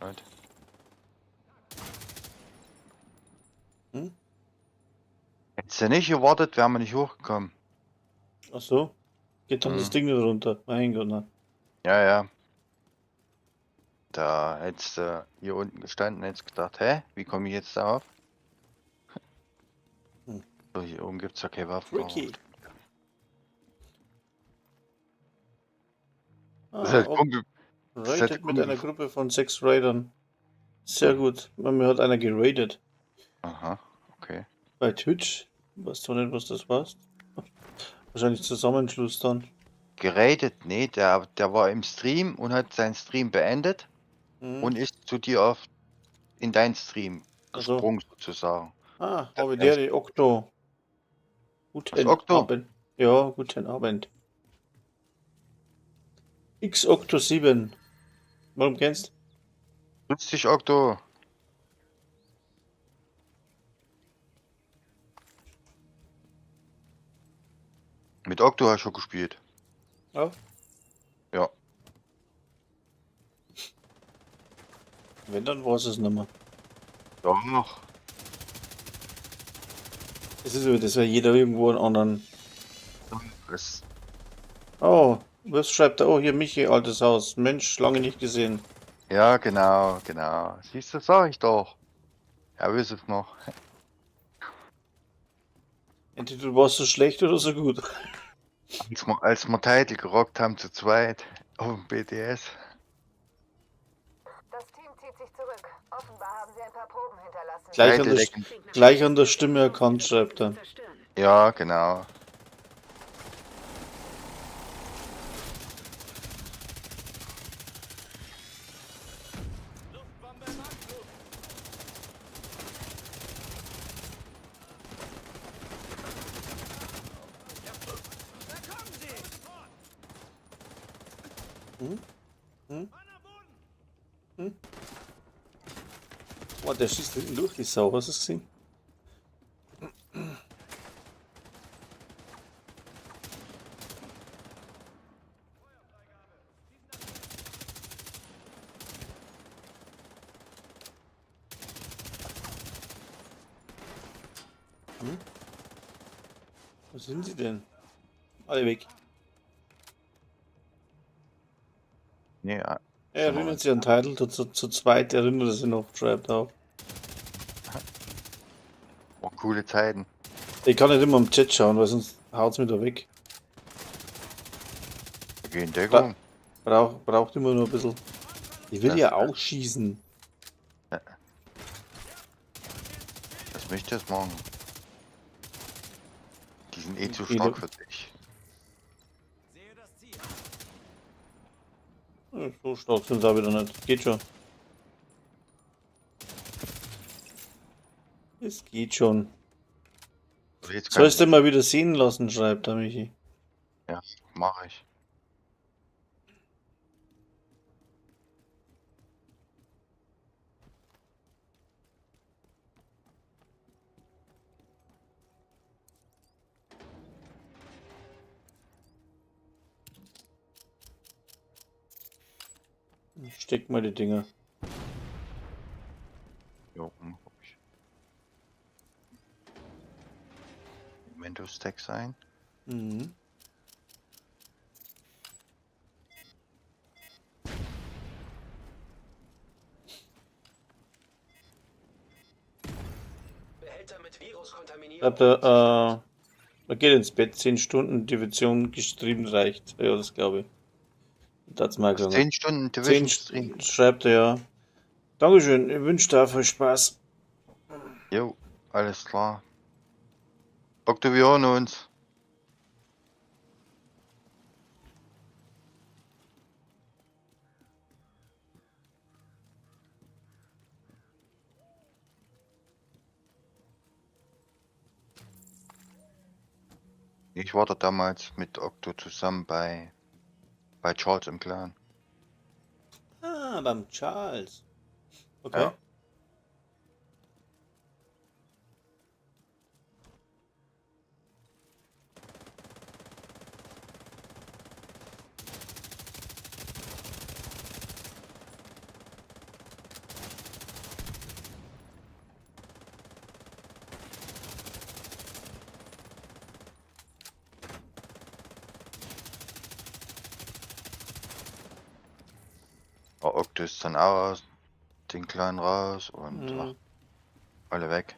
Right. Hm? Hättest du nicht gewartet, wären wir nicht hochgekommen. Ach so. Geht dann das Mhm. Ding nicht runter. Mein Gott, ne? Ja. Da hättest du hier unten gestanden, hättest gedacht, hä, wie komme ich jetzt da auf? Hm. So, hier oben gibt's ja keine Waffen. Ricky. Das ist halt Ah, Kumpel. Das ist halt raided mit Kumpel. einer Gruppe von 6 Raidern. Sehr gut. Mir hat einer geradet. Aha, okay. Bei Twitch. Weißt du nicht, was das war? Wahrscheinlich Zusammenschluss dann. Geradet, nee, der war im Stream und hat seinen Stream beendet Mhm. und ist zu dir in deinen Stream Ach so. gesprungen sozusagen. Ah, Das habe heißt- der die Okto. Guten Okto? Abend. Ja, guten Abend. X-Okto 7. Warum kennst du? Grüß dich, Okto. Mit Okto hast du schon gespielt. Ja. Ja. Wenn, dann war es nicht mehr. Doch. Es ist so, dass ja jeder irgendwo einen anderen. Das, Oh, was schreibt er? Oh, hier Michi, altes Haus. Mensch, lange nicht gesehen. ja, genau. Siehst du, sag ich doch. Ja, wisst es noch. Entweder du warst so schlecht oder so gut. Als wir Titel gerockt haben zu zweit auf dem BTS. Das Team zieht sich zurück. Offenbar haben sie ein paar Proben hinterlassen. Gleich an der Stimme erkannt, schreibt er. Ja, genau. Hm? Hm? Hm? Oh, der schießt hinten durch die Sau, hast du es gesehen? Hm? Wo sind sie denn? Alle weg. Nee, Er sind wir erinnert sich an Title, zu zweit erinnert er sich noch, schreibt auf. auch coole Zeiten. Ich kann nicht immer im Chat schauen, weil sonst haut's mir da weg. Wir gehen in Deckung. Braucht immer nur ein bisschen. Ich will Das- ja auch schießen. Lass mich das machen. Die sind eh zu Viele- stark für dich. Sehe das Ziel. Ja, so stark sind sie auch wieder nicht. Geht schon. Es geht schon. Aber jetzt Sollst du mal wieder sehen lassen, schreibt der Michi. mache ich. Ich steck mal die Dinger. Jo, mach ich. Windows Stacks ein. Mhm. Behälter mit Virus kontaminiert. Schreibt er geht ins Bett, 10 Stunden Division gestrieben reicht. Ja, das glaube ich. Das mag er. 10 Stunden 10 Division Stream. schreibt er ja. Dankeschön, ich wünsche dir viel Spaß. Jo, alles klar. Bock, wir hören uns. Ich war da damals mit Octo zusammen bei Charles im Clan. Ah, beim Charles. Okay. Ja. Octo ist dann auch aus den Clan raus und Mhm. alle weg.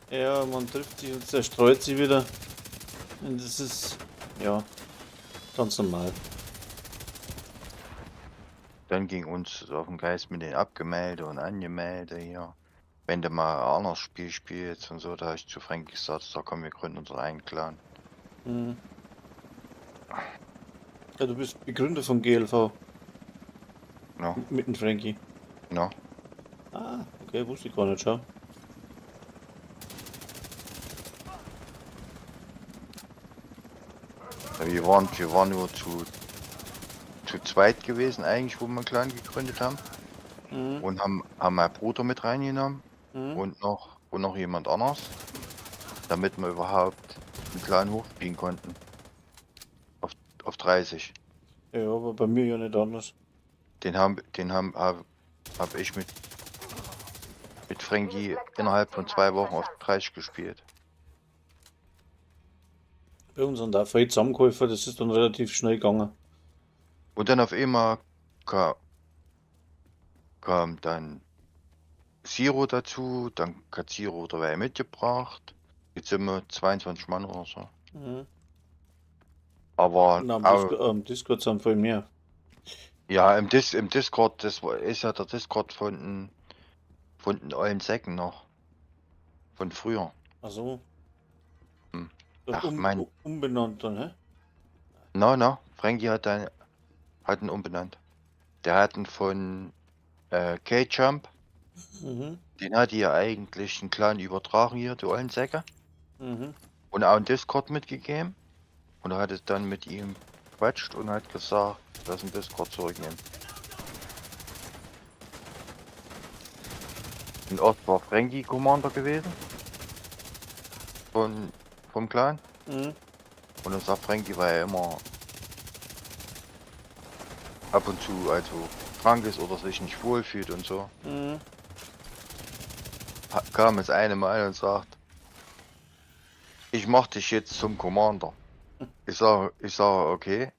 Ja, man trifft sich und zerstreut sie wieder. Und das ist, ja, ganz normal. Dann ging uns auf den Geist mit den Abgemelde und Angemelde hier. Wenn du mal ein anderes Spiel spielst und so, da habe ich zu Frank gesagt, da kommen wir gründen unseren eigenen Clan. Mhm. Ja, du bist Begründer von GLV. Ja, Mit dem Frankie. ja. Ah, okay, wusste ich gar nicht, schau. Wir waren nur zu zweit gewesen eigentlich, wo wir einen Clan gegründet haben. Mhm. Und haben meinen Bruder mit reingenommen Mhm. und noch jemand anders, damit wir überhaupt einen Clan hochspielen konnten. Auf 30. Ja, aber bei mir ja nicht anders. Hab ich mit Frankie innerhalb von 2 Wochen auf 30 gespielt. Bei uns sind auch viele Zusammenkäufer, das ist dann relativ schnell gegangen. Und dann auf einmal kam dann Zero dazu, dann hat Zero dabei mitgebracht. Jetzt sind wir 22 Mann oder so. Mhm. Aber Und auch, am Discord sind viel mehr. ja, im Discord, ist ja der Discord von den alten Säcken noch. Von früher. Ach so. Hm. Das Ach, mein- umbenannt dann, hä? Na, Frankie hat ihn umbenannt. Der hat ihn von K-Jump, Mhm. den hat die ja eigentlich einen Clan übertragen hier, die alten Säcke. Mhm. Und auch einen Discord mitgegeben. Und er hat es dann mit ihm gequatscht und hat gesagt, lass den Discord zurücknehmen. Und erst war Frankie Commander gewesen. Vom Clan. Mhm. Und dann sagt Frankie, weil er immer ab und zu also krank ist oder sich nicht wohlfühlt und so. Mhm. Kam es eine Mal und sagt, ich mach dich jetzt zum Commander. Ich sage, okay.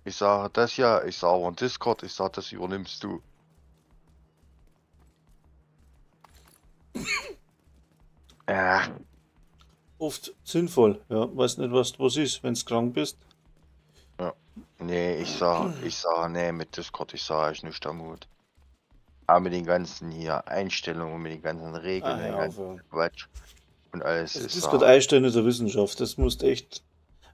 Ich sage das ja, ich sage aber in Discord, ich sage, das übernimmst du. Ja, Oft sinnvoll, ja. Weiß nicht, was ist, wenn du krank bist. nee, ich sage, nee, mit Discord, ich sage ich nicht am Mut. Aber mit den ganzen hier Einstellungen, mit den ganzen Regeln, den hör auf, ganzen ja. Quatsch und alles Also ist Discord einstellen ist eine Wissenschaft. Das musst echt.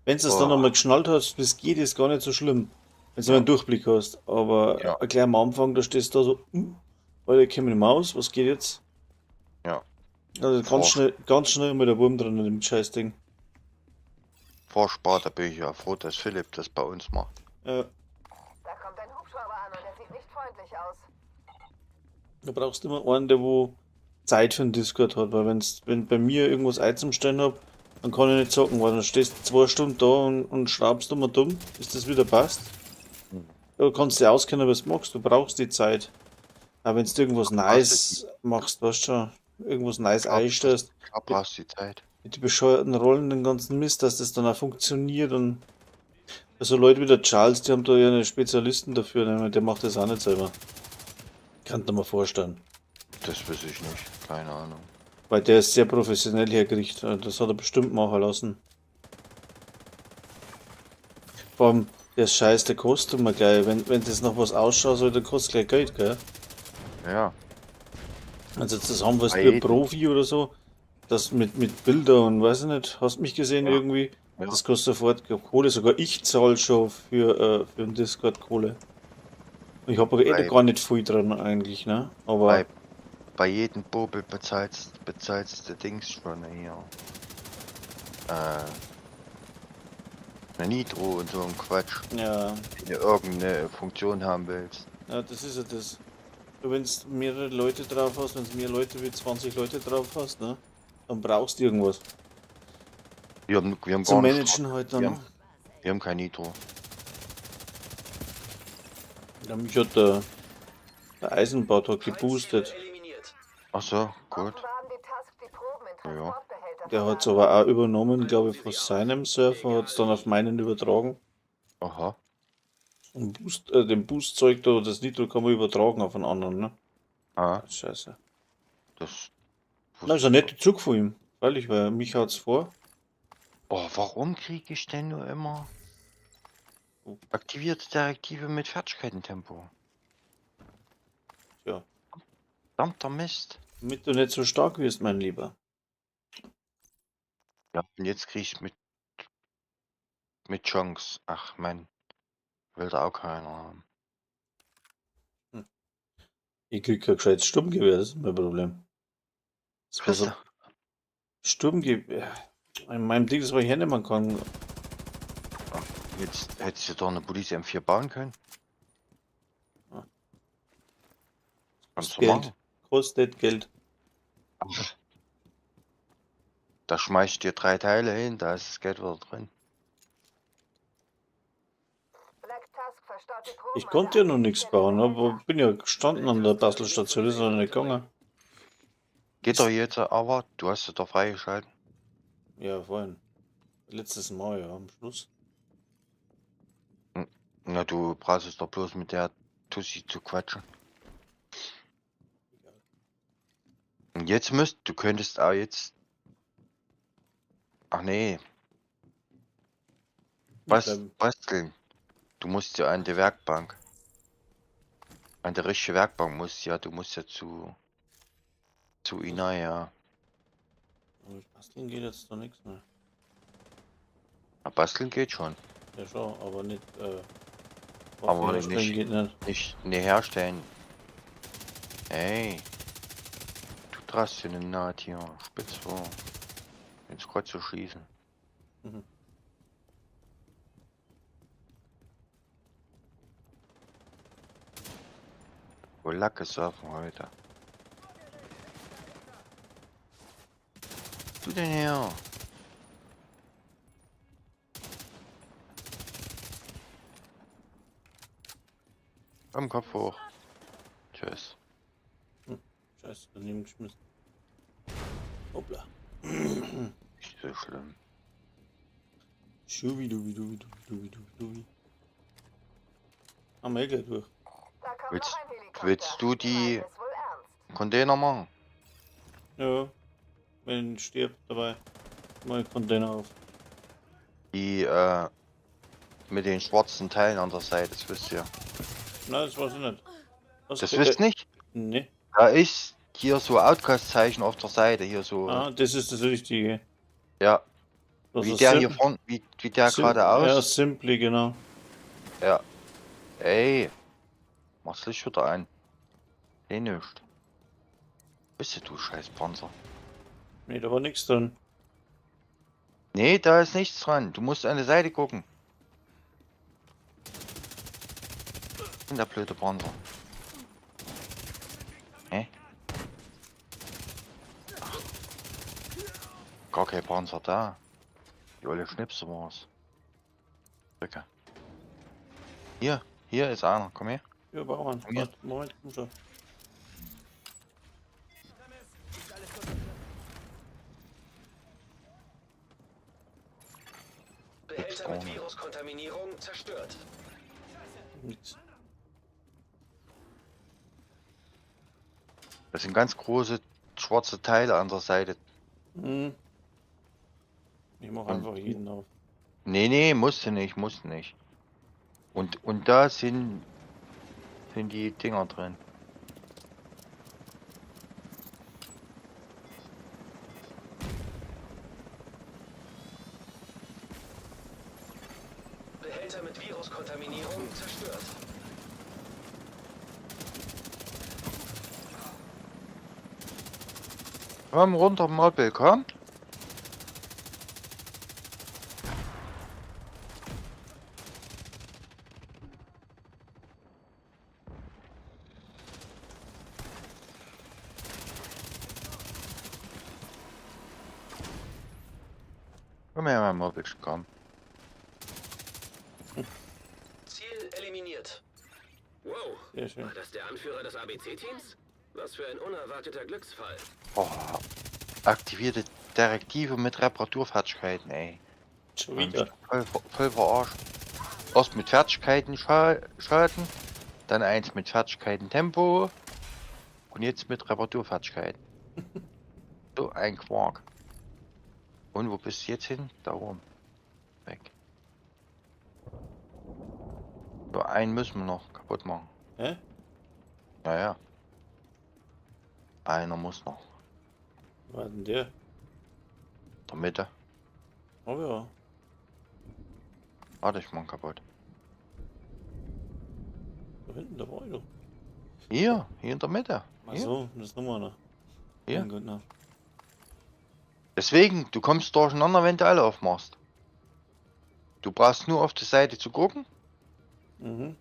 Wenn du es dann Oh. nochmal geschnallt hast, bis geht, ist gar nicht so schlimm. Wenn du mal einen Durchblick hast. Aber Ja. gleich am Anfang, da stehst du da so, weil ich komme nicht mehr aus, was geht jetzt? Ja. Also ganz schnell mit der Wurm drin in dem Scheißding. Vorspart, da bin ich ja froh, dass Philipp das bei uns macht. Ja. Da kommt ein Hubschrauber an und er sieht nicht freundlich aus. Da brauchst du immer einen, der wo Zeit für den Discord hat, weil wenn bei mir irgendwas einzustellen hab, dann kann ich nicht zocken, weil dann stehst du 2 Stunden da und schraubst immer dumm, bis das wieder passt. Du kannst dir auskennen, was du machst, du brauchst die Zeit. Aber wenn du irgendwas nice machst, weißt du schon, irgendwas nice einstellst, Da brauchst du die Zeit. mit die bescheuerten Rollen, den ganzen Mist, dass das dann auch funktioniert und also Leute wie der Charles, die haben da ja einen Spezialisten dafür, ne? Der macht das auch nicht selber. Kann dir mal vorstellen. Das weiß ich nicht. Keine Ahnung. Weil der ist sehr professionell hergerichtet. Das hat er bestimmt machen lassen. Vor allem, der Scheiß, der kostet immer gleich. Wenn das noch was ausschaut soll, dann kostet gleich Geld, gell? Ja. Also das haben wir es Bei für jedem. Profi oder so. Das mit Bilder und weiß ich nicht, hast mich gesehen Ja. irgendwie? Ja. Das kostet sofort Kohle. Sogar ich zahle schon für den Discord Kohle. Ich habe aber Bei- gar nicht viel dran eigentlich, ne? Aber Bei jedem Bobel bezahlst du Dings schon hier. Eine Nitro und so ein Quatsch. ja, Wenn du irgendeine Funktion haben willst. ja, das ist ja das. Wenn du mehrere Leute drauf hast, wenn du mehr Leute wie 20 Leute drauf hast, ne? Dann brauchst du irgendwas. Wir haben Zum gar nicht. Managen halt dann. Wir ne? Wir haben kein Nitro. Ja, mich hat der Eisenbart hat geboostet. Eliminiert. Ach so, gut. Offenbar haben die Tusk die Proben in Ja. Transportbehälter Der hat es verladen. aber auch übernommen, glaube ich, von seinem Surfer, hat es dann auf meinen übertragen. Aha. Und den Boostzeug da, das Nitro kann man übertragen auf einen anderen, ne? Ah, Scheiße. das. Na, ist ein netter Zug von ihm. Freilich, weil mich hat's vor. Oh, warum kriege ich denn nur immer aktivierte Direktive mit Fertigkeitentempo? Ja. Verdammter Mist. Damit du nicht so stark wirst, mein Lieber. Ja, und jetzt krieg ich mit Chance. Ach Mann. Will da auch keiner haben. Ich krieg kein gescheites Sturmgewehr, das ist mein Problem. Das war so Christa, Sturmgewehr. In meinem Ding, das war ich hernehmen kann. jetzt hättest du doch eine Police M4 bauen können. Ja. Kannst du Geld. machen. Kostet Geld. Da schmeiß ich dir 3 Teile hin, da ist das Geld wieder drin. Black Tusk verstaut die Proben Ich an konnte der ja noch nichts bauen, aber bin ja gestanden an der Bastelstation, ist noch nicht gegangen. Geht doch jetzt, aber du hast es doch freigeschalten. Ja, vorhin. Letztes Mal, ja, am Schluss. Na, du brauchst es doch bloß mit der Tussi zu quatschen. Und jetzt du könntest auch jetzt. Ach nee, basteln. Du musst ja an der Werkbank. An der richtige Werkbank musst ja, du musst ja zu Ina, ja. Mit Basteln geht jetzt doch nichts mehr. Na, basteln geht schon. Ja schon, aber nicht, Aber Waffen herstellen nicht- geht nicht. Nicht herstellen. Ey. Du drast hier eine Naht hier. Spitz vor. Ins Kreuz zu schießen. Mhm. Wo Lacke surfen heute? Du denn her? Komm, Kopf hoch. Tschüss. Scheiße, daneben geschmissen. Hoppla. Nicht so schlimm. Schubi-dubi-dubi-dubi-dubi-dubi. Am Ecke durch. Da kommt Willst, noch ein Helikopter. willst du Die meinen die es wohl ernst. Container machen? Ja. Wenn ich stirb dabei. Mal Container auf. Die, mit den schwarzen Teilen an der Seite, das wisst ihr. Nein, das weiß ich nicht. Was Das wisst nicht? Ne. Da ist hier so Outcast-Zeichen auf der Seite, hier so. Ah, das ist das Richtige. Ja, Das wie ist der hier Sim- vorne, wie der Sim- geradeaus. Ja, Simply, genau. Ja. Ey, mach's Licht wieder an. Eh nicht. Bist du scheiß Panzer? Ne, da war nichts drin. Nee, da ist nichts dran. Du musst an die Seite gucken. Und der blöde Panzer. Hä? Gar kein Panzer da. Die olle Schnipse war's. Drücke. Hier ist einer. Komm her. Ja, Baumann. Ja. Warte, Moment, komm schon. Behälter mit Viruskontaminierung zerstört. Nix. Das sind ganz große schwarze Teile an der Seite. Hm. Ich mach einfach jeden auf. Nee, musste nicht. Und da sind die Dinger drin. Behälter mit Viruskontaminierung zerstört. Komm runter, Mobbel, komm. Komm her, mein Mobbel, komm. Ziel eliminiert. Wow, Sehr schön. war das der Anführer des ABC-Teams? Was für ein unerwarteter Glücksfall. Oh, aktivierte Direktive mit Reparaturfertigkeiten, ey. Schon wieder. Voll verarscht. Erst mit Fertigkeiten Schaden, dann eins mit Fertigkeiten Tempo und jetzt mit Reparaturfertigkeiten. So ein Quark. Und wo bist du jetzt hin? Da oben. Weg. So einen müssen wir noch kaputt machen. Hä? Naja. Einer muss noch. Was denn der? Der Mitte. Oh ja. Warte, ich mach ihn kaputt. Da hinten, da war ich doch. Hier in der Mitte. Ach Hier. so, das ist nochmal einer. Hier. Mein Gott, na. Deswegen, du kommst durcheinander, wenn du alle aufmachst. Du brauchst nur auf die Seite zu gucken, Mhm.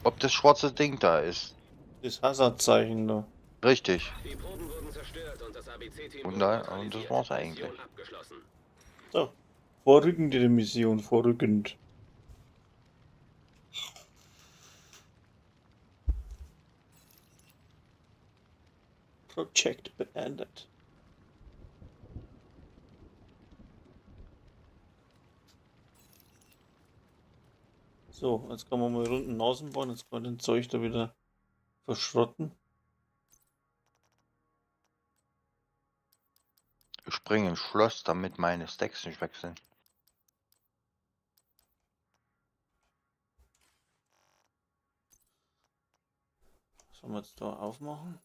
ob das schwarze Ding da ist. Das Hazard-Zeichen da. Richtig. Die Proben wurden zerstört und das ABC-Team Und wurde da- neutralisiert. und das war's Mission eigentlich. abgeschlossen. So. Vorrückend die Mission, vorrückend. Project beendet. So, jetzt kann man mal runden Nasen bauen. Jetzt kann man den Zeug da wieder verschrotten. Ich springe ins Schloss, damit meine Stacks nicht wechseln. Sollen wir jetzt da aufmachen?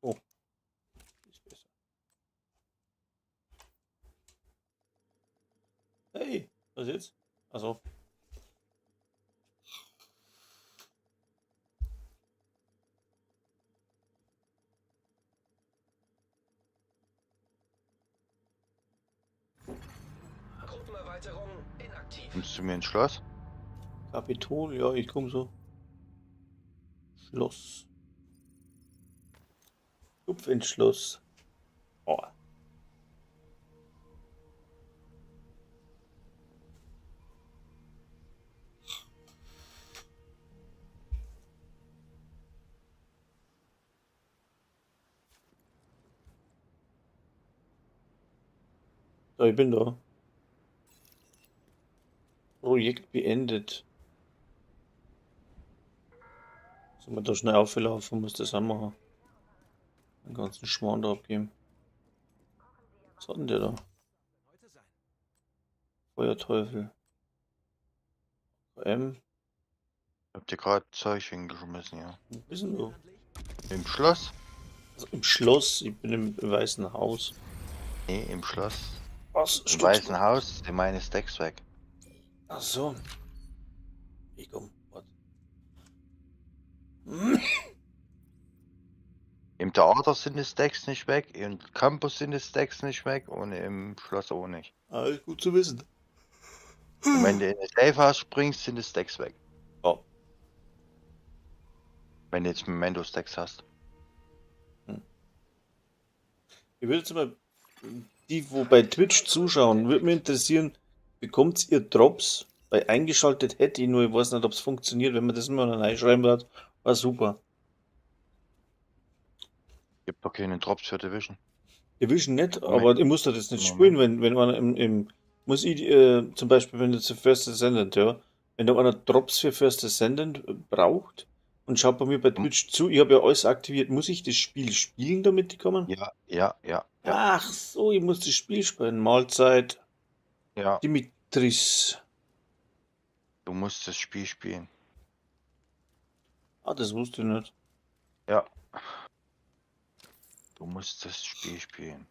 Oh. Ist besser. Hey, was jetzt? Also. aktiv. Kommst du mir ins Schloss? Kapitol, ja, ich komm so. Schloss. Hupf ins Schloss. Oh. So, ich bin da. Projekt beendet. Sollen wir da schnell auflaufen, muss das auch machen. Den ganzen Schmarrn da abgeben. Was hat denn der da? Heute sein. Feuerteufel. M. Ich hab dir gerade Zeug hingeschmissen, ja. Wo bist denn du? Im Schloss? Also im Schloss, ich bin im Weißen Haus. Nee, im Schloss. Was? Im Weißen Haus sind meine Stacks weg. Ach so. Ich komm. Warte. Im Theater sind die Stacks nicht weg, im Campus sind die Stacks nicht weg und im Schloss auch nicht. Alles gut zu wissen. Und wenn du in das Safehouse springst, sind die Stacks weg. Ja. Wenn du jetzt Memento-Stacks hast. Ich will jetzt mal, die, wo bei Twitch zuschauen, würde mich interessieren, bekommt ihr Drops? Bei eingeschaltet hätte ich nur, ich weiß nicht, ob es funktioniert, wenn man das immer noch reinschreiben wird. War super. Gibt doch keine Drops für Division. Division nicht, Moment. aber ihr müsst das nicht Moment. spielen, wenn man muss ich, zum Beispiel, wenn du zu First Ascendant, ja, wenn da einer Drops für First Ascendant braucht und schaut bei mir bei Twitch zu, ich habe ja alles aktiviert, muss ich das Spiel spielen, damit die kommen? Ja. Ach so, ich muss das Spiel spielen. Mahlzeit, Ja, Dimitris. du musst das Spiel spielen. Ah, das wusste ich nicht. Ja. Du musst das Spiel spielen.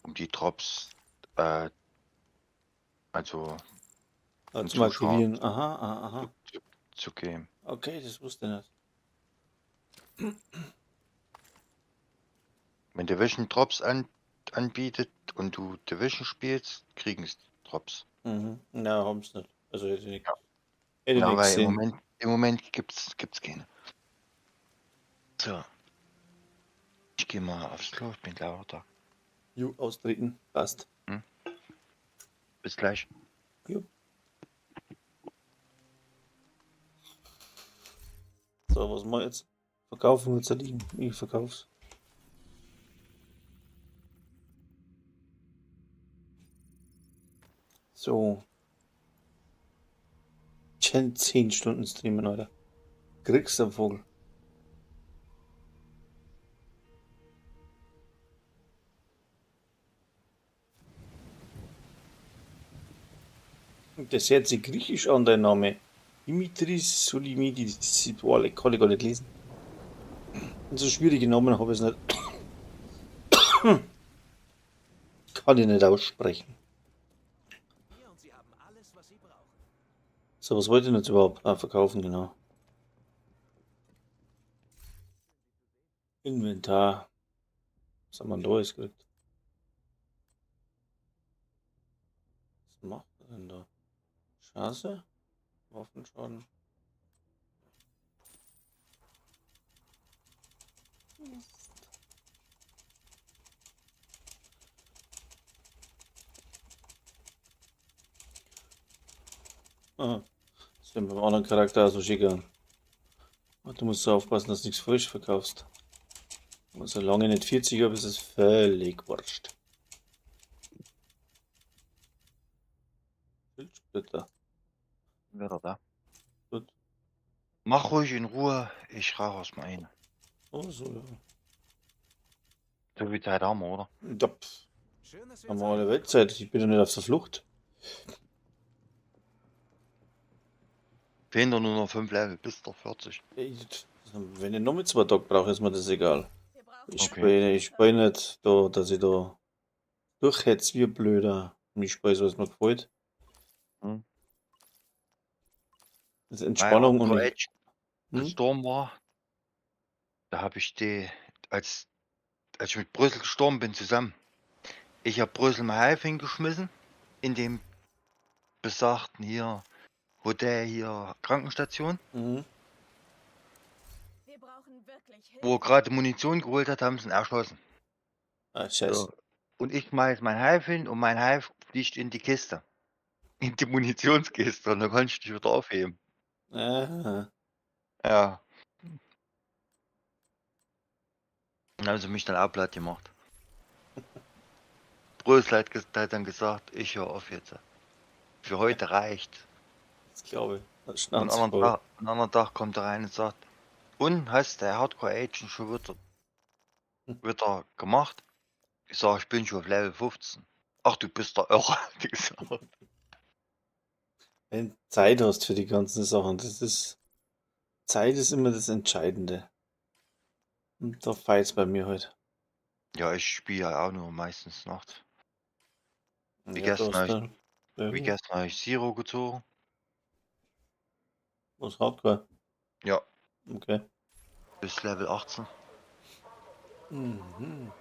Um die Drops, also Zum Zuschauer. Aktivieren. Aha. zu geben. Okay, das wusste ich nicht. Wenn Division Drops anbietet und du Division spielst, kriegen es Drops. Mhm. Na, haben's nicht. Also hätte ich nicht. Ja. Hätte ich Ja, nicht weil gesehen. im Moment gibt's keine. So. Ich gehe mal aufs Klo, ich bin gleich da. Jo, austreten. Passt. Bis gleich. Jo. So, was mal jetzt? Verkaufen oder zerlegen? Ich verkauf's. So. 10 Stunden streamen, Alter. Kriegst du am Vogel. Das hört sich griechisch an, dein Name. Dimitris Solimidis. Kann ich gar nicht lesen. So schwierige Namen habe ich es nicht. Kann ich nicht aussprechen. Hier und Sie haben alles, was Sie brauchen. So, was wollte ich jetzt überhaupt? Ah, verkaufen, genau. Inventar. Was haben wir da jetzt gekriegt? Was macht er denn da? Chance? Waffenschaden? Ah, das wäre beim anderen Charakter so schicker. Du musst so aufpassen, dass du nichts frisch verkaufst. Und solange ich nicht 40 habe, ist es völlig wurscht. Filzsplitter. Wieder da. Gut. Mach ruhig in Ruhe, ich rauche aus mal ein. Oh, so, ja. So viel Zeit haben wir, oder? Ja, pff, Schön, dass wir haben uns wir alle sehen. Weltzeit. Ich bin ja nicht auf der Flucht. Fehlen doch nur noch 5 Level bis zur 40. Wenn ich noch mit 2 Tagen brauche, ist mir das egal. Wir brauchen Okay. Ich spiele nicht da, dass ich da durchhetze wie ein Blöder. Ich spiele, was mir gefällt. Hm. Das ist Entspannung Bei und Upper ich, Edge Hm? gestorben war, da habe ich als ich mit Brüssel gestorben bin zusammen, ich habe Brüssel mal Hive hingeschmissen in dem besagten hier Hotel hier Krankenstation, Mhm. Wir brauchen wirklich wo er gerade Munition geholt hat, haben sie ihn erschossen. Ah, scheiße. So. Und ich schmeiß mein Hive hin und mein Hive fliegt in die Kiste. In die Munitionskiste und dann konnte ich dich wieder aufheben. Ah, Ja. Dann haben sie mich dann auch platt gemacht. Brösel hat dann gesagt, ich höre auf jetzt. Für heute reicht. das glaube ich. Das Und Schnauze voll. am anderen Tag kommt er rein und sagt, und hast der Hardcore Agent schon wieder gemacht? Ich sag, ich bin schon auf Level 15. Ach, du bist der Irre, hat die gesagt. Wenn du Zeit hast für die ganzen Sachen, Zeit ist immer das Entscheidende. Und da feilt's bei mir heute. Ja, ich spiele ja auch nur meistens nachts. Wie Ja, du gestern hast habe ich, dann wie irgendwie gestern habe ich Zero gezogen. was Hardcore. Ja, Okay. bis Level 18. Mhm.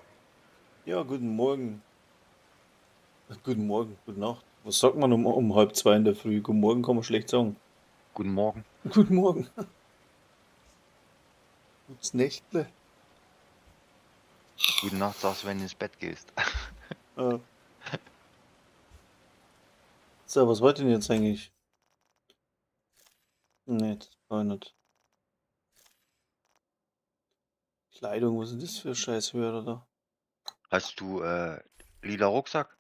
Ja, guten Morgen. Guten Morgen, gute Nacht. Was sagt man um 1:30 in der Früh? Guten Morgen kann man schlecht sagen. Guten Morgen. Guten Morgen. Gutes Nächtle. Gute Nacht, sagst du, wenn du ins Bett gehst. Ja. So, was wollt ihr denn jetzt eigentlich? Nee, das war nicht. Kleidung, was ist das für Scheißhörer da? Hast du lila Rucksack?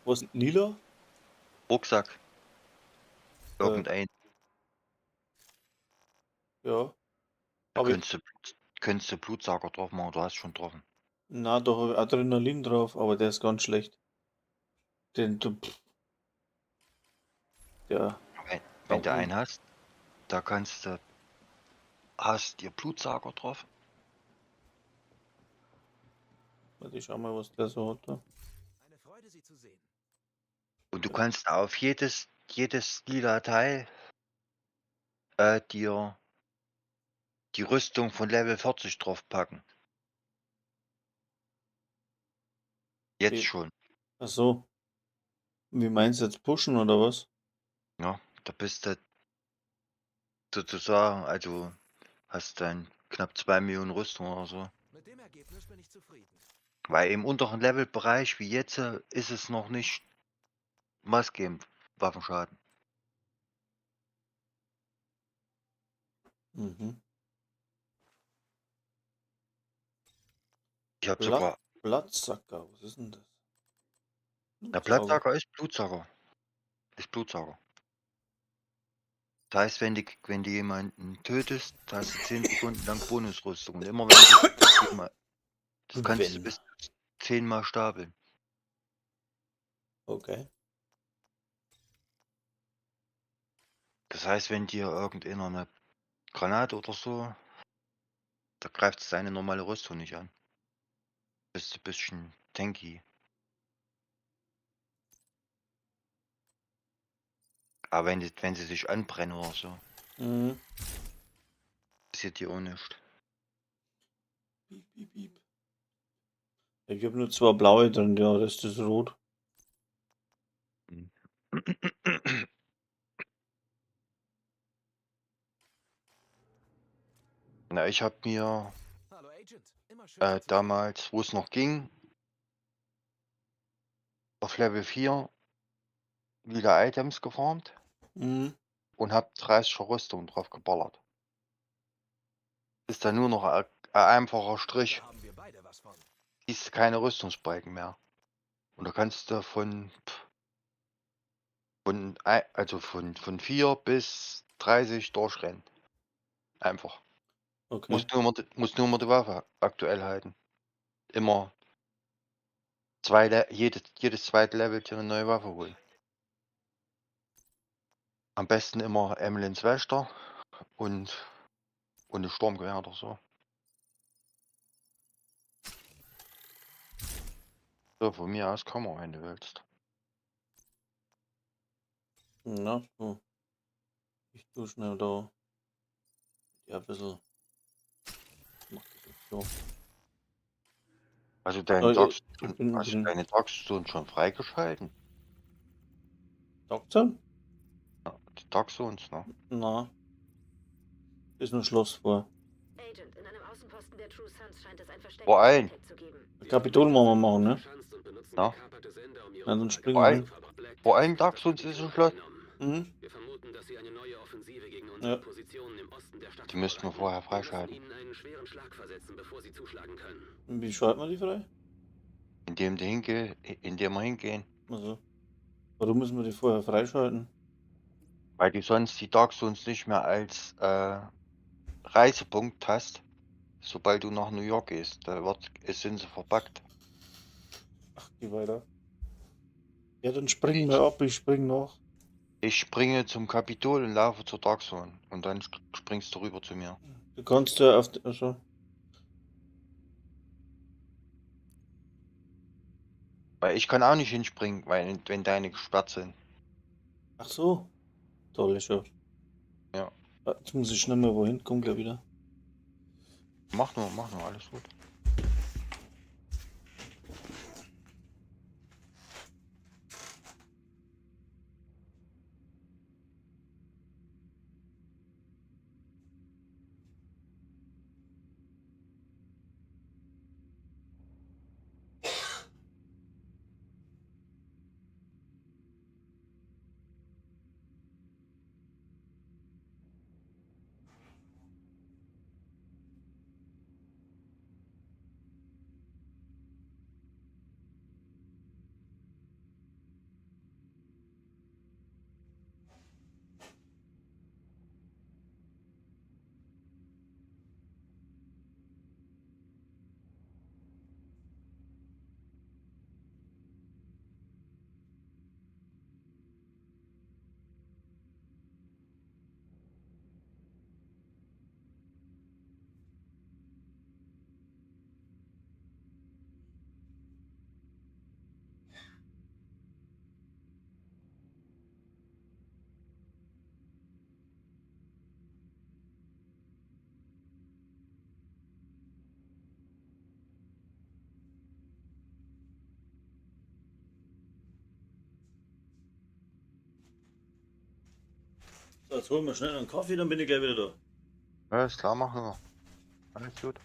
Was, lila? Rucksack. Äh, Irgendein. ja. Da Hab ich. könntest du Blutsauger drauf machen, du hast schon getroffen. Na, da habe ich Adrenalin drauf, aber der ist ganz schlecht. Der, Wenn du oh, einen hast, da hast dir Blutsauger drauf. warte, ich schau mal, was der so hat da. Eine Freude, Sie zu sehen. Und du kannst auf jedes lila Teil dir die Rüstung von Level 40 draufpacken. Jetzt Okay. schon. Ach so. Wie meinst du jetzt pushen oder was? Ja, da bist du sozusagen, also hast dann knapp 2 Millionen Rüstung oder so. Mit dem Ergebnis bin ich zufrieden. Weil im unteren Levelbereich wie jetzt ist es noch nicht maßgebend Waffenschaden. Mhm. Ich habe Blatt, sogar, Blattsacker, was ist denn das? der Sauger. Blattsauger ist Blutsauger. Ist Blutsauger. Das heißt, wenn du jemanden tötest, hast du 10 Sekunden lang Bonusrüstung. Und immer wenn du das kannst du Wenn. bis 10 Mal stapeln. Okay. Das heißt, wenn dir irgendeiner eine Granate oder so, da greift es seine normale Rüstung nicht an. Bist du ein bisschen tanky. Aber wenn sie sich anbrennen oder so, Mhm. passiert dir auch nichts. Piep, piep, piep. Ich habe nur 2 blaue drin, der Rest ist rot. Hm. Na, ich habe mir Hallo Agent, immer schön Sie zu sehen. damals, wo es noch ging, auf Level 4 wieder Items gefarmt Mhm. und habe 30 Rüstung drauf geballert. Ist dann nur noch ein einfacher Strich. Da haben wir beide was von. Siehst du keine Rüstungsbalken mehr. Und da kannst du also von 4 bis 30 durchrennen. Einfach. Okay. Musst nur mal die Waffe aktuell halten. Immer jedes zweite Level dir eine neue Waffe holen. Am besten immer Emlyn's Wächter und eine Sturmgewehr oder so. So, von mir aus kann man, wenn du willst. Na, so. Ich tue schnell da. Ja, ein bisschen. Mach das jetzt so. Also Oh, deine ich bin Darkstone schon freigeschalten. Doktor? Die Dark Zones, ne? Na. Ist nur Schloss vor. Agent, in einem Außenposten der True Sons scheint es ein Versteck Wo ein? zu geben. Kapitol wollen wir machen, ne? Ja. Ja, dann springen Vor wir allem, hin. vor allem Dark Zones ist ein Schloss. Mhm. Wir vermuten, dass sie eine neue Offensive gegen unsere Ja. Positionen im Osten der Stadt Die müssten wir vorher vorbereiten. Wir freischalten. müssen ihnen einen schweren Schlag versetzen, bevor sie zuschlagen können. Und wie schalten wir die frei? Indem wir hingehen. Also. Warum müssen wir die vorher freischalten? Weil du sonst die Dark Zones nicht mehr als Reisepunkt hast, sobald du nach New York gehst. Sind sie verpackt. Ach, geh weiter. Ja, dann springen wir ab, ich spring noch. Ich springe zum Kapitol und laufe zur Dark Zone. Und dann springst du rüber zu mir. Du kannst ja auf. Also. Weil ich kann auch nicht hinspringen, weil wenn deine gesperrt sind. Ach so. Toll, schon. Ja. Jetzt muss ich schnell mal wohin, komm gleich wieder. Mach nur, alles gut. So, jetzt holen wir schnell einen Kaffee, dann bin ich gleich wieder da. Ja, ist klar, machen wir. Alles gut.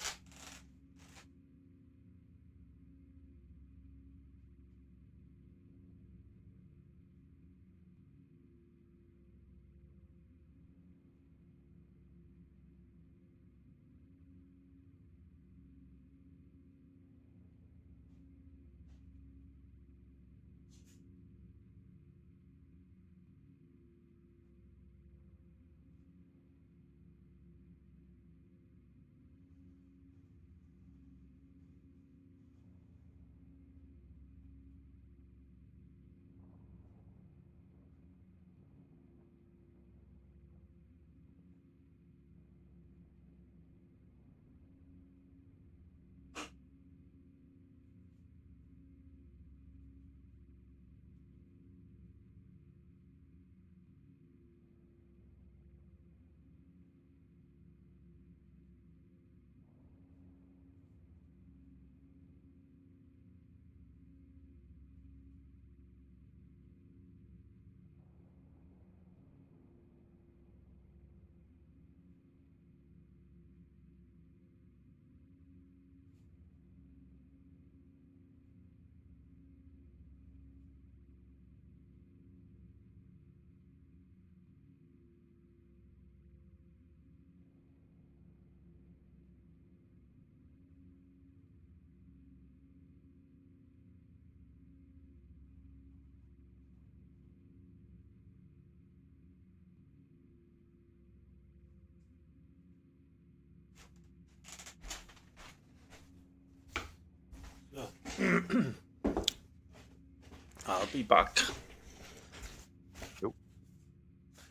I'll be back.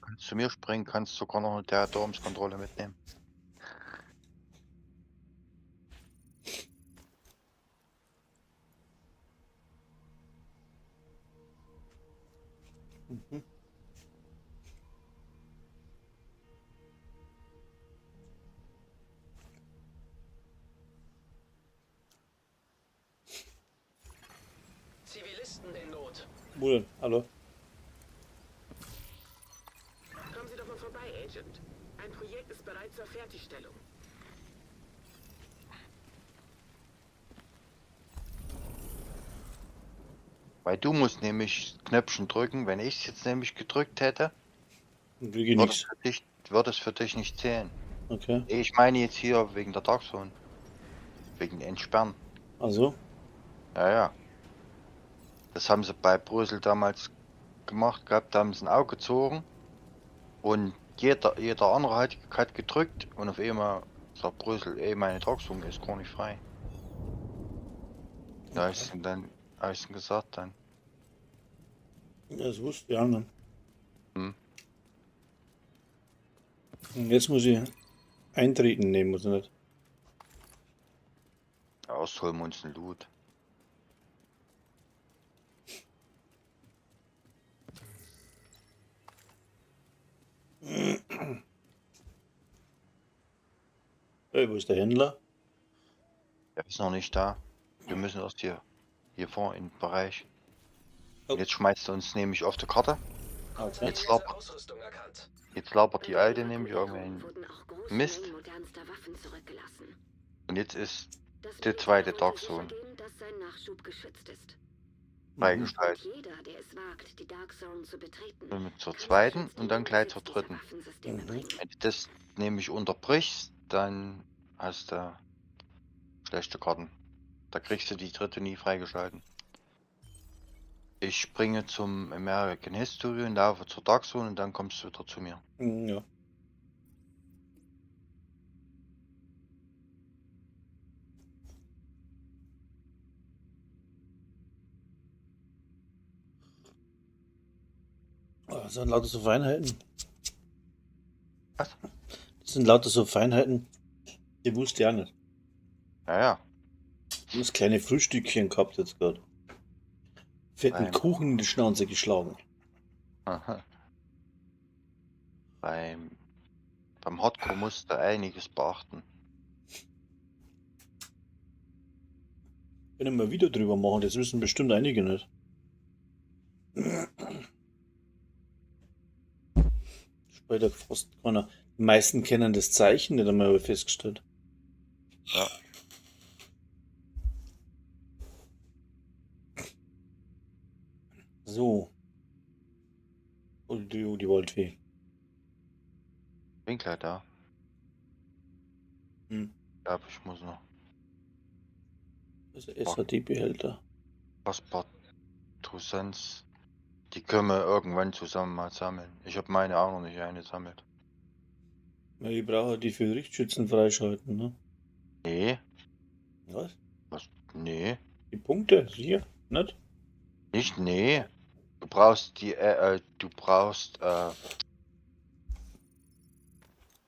Kannst zu mir springen, kannst sogar noch eine Territoriumskontrolle mitnehmen. Mhm. Zivilisten in Not. Wo denn? Hallo? vorbei, Agent. Ein Projekt ist bereit zur Fertigstellung. Weil du musst nämlich das Knöpfchen drücken. Wenn ich es jetzt nämlich gedrückt hätte, Und kriege würde es, nichts. würde es für dich nicht zählen. Okay. Ich meine jetzt hier wegen der Dark Zone. Wegen Entsperren. Also, Ja, ja. Das haben sie bei Brüssel damals gemacht gehabt. Da haben sie ein Auge gezogen. Und jeder andere hat gedrückt. Und auf einmal sagt Brüssel, ey, meine Dark Zone ist gar nicht frei. Da ist dann gesagt dann. das wusste ich auch nicht. Hm. Und jetzt muss ich eintreten nehmen, muss ich nicht. Ausholen wir uns einen Loot. Hey, wo ist der Händler? Er ist noch nicht da. Wir müssen erst hier vor in den Bereich. Oh. Jetzt schmeißt er uns nämlich auf die Karte. Okay. Jetzt Kontamierte Ausrüstung erkannt. labert die Bei der Alte nämlich irgendeinen Evakuierung wurden auch große Mist. Mengen modernster Waffen zurückgelassen. Und jetzt ist Das der Militär zweite wollte Dark Zone sichergehen, dass sein Nachschub geschützt ist. freigeschaltet. Und jeder, der es wagt, die Dark Zone zu betreten, Und mit zur kann sich zweiten jetzt in und dann den gleich Besitz zur dieser dritten. Waffensysteme Mhm. bringen. Wenn du das nämlich unterbrichst, dann hast du schlechte Karten. Da kriegst du die dritte nie freigeschalten. Ich springe zum American History und laufe zur Dark Zone und dann kommst du wieder zu mir. Ja. Oh, das sind lauter so Feinheiten. Was? Das sind lauter so Feinheiten. Die wusste ich auch nicht. Ja, ja. Ich habe das kleine Frühstückchen gehabt jetzt gerade. Fetten Nein. Kuchen in die Schnauze geschlagen. Aha. Beim Hardcore musst du einiges beachten. Können wir wieder drüber machen, das wissen bestimmt einige nicht. Später fast keiner. Die meisten kennen das Zeichen nicht einmal, habe ich festgestellt. Ja. So. Und die Waldfee. Bin gleich da. Hm. Ja, aber ich muss noch Das ist SAD-Behälter. Passport Toussaint. Die können wir irgendwann zusammen mal sammeln. Ich habe meine auch noch nicht eingesammelt. Ja, ich brauche die für Richtschützen freischalten, ne? Nee, Was? nee, Die Punkte? Hier? Nicht? nicht nee. Du brauchst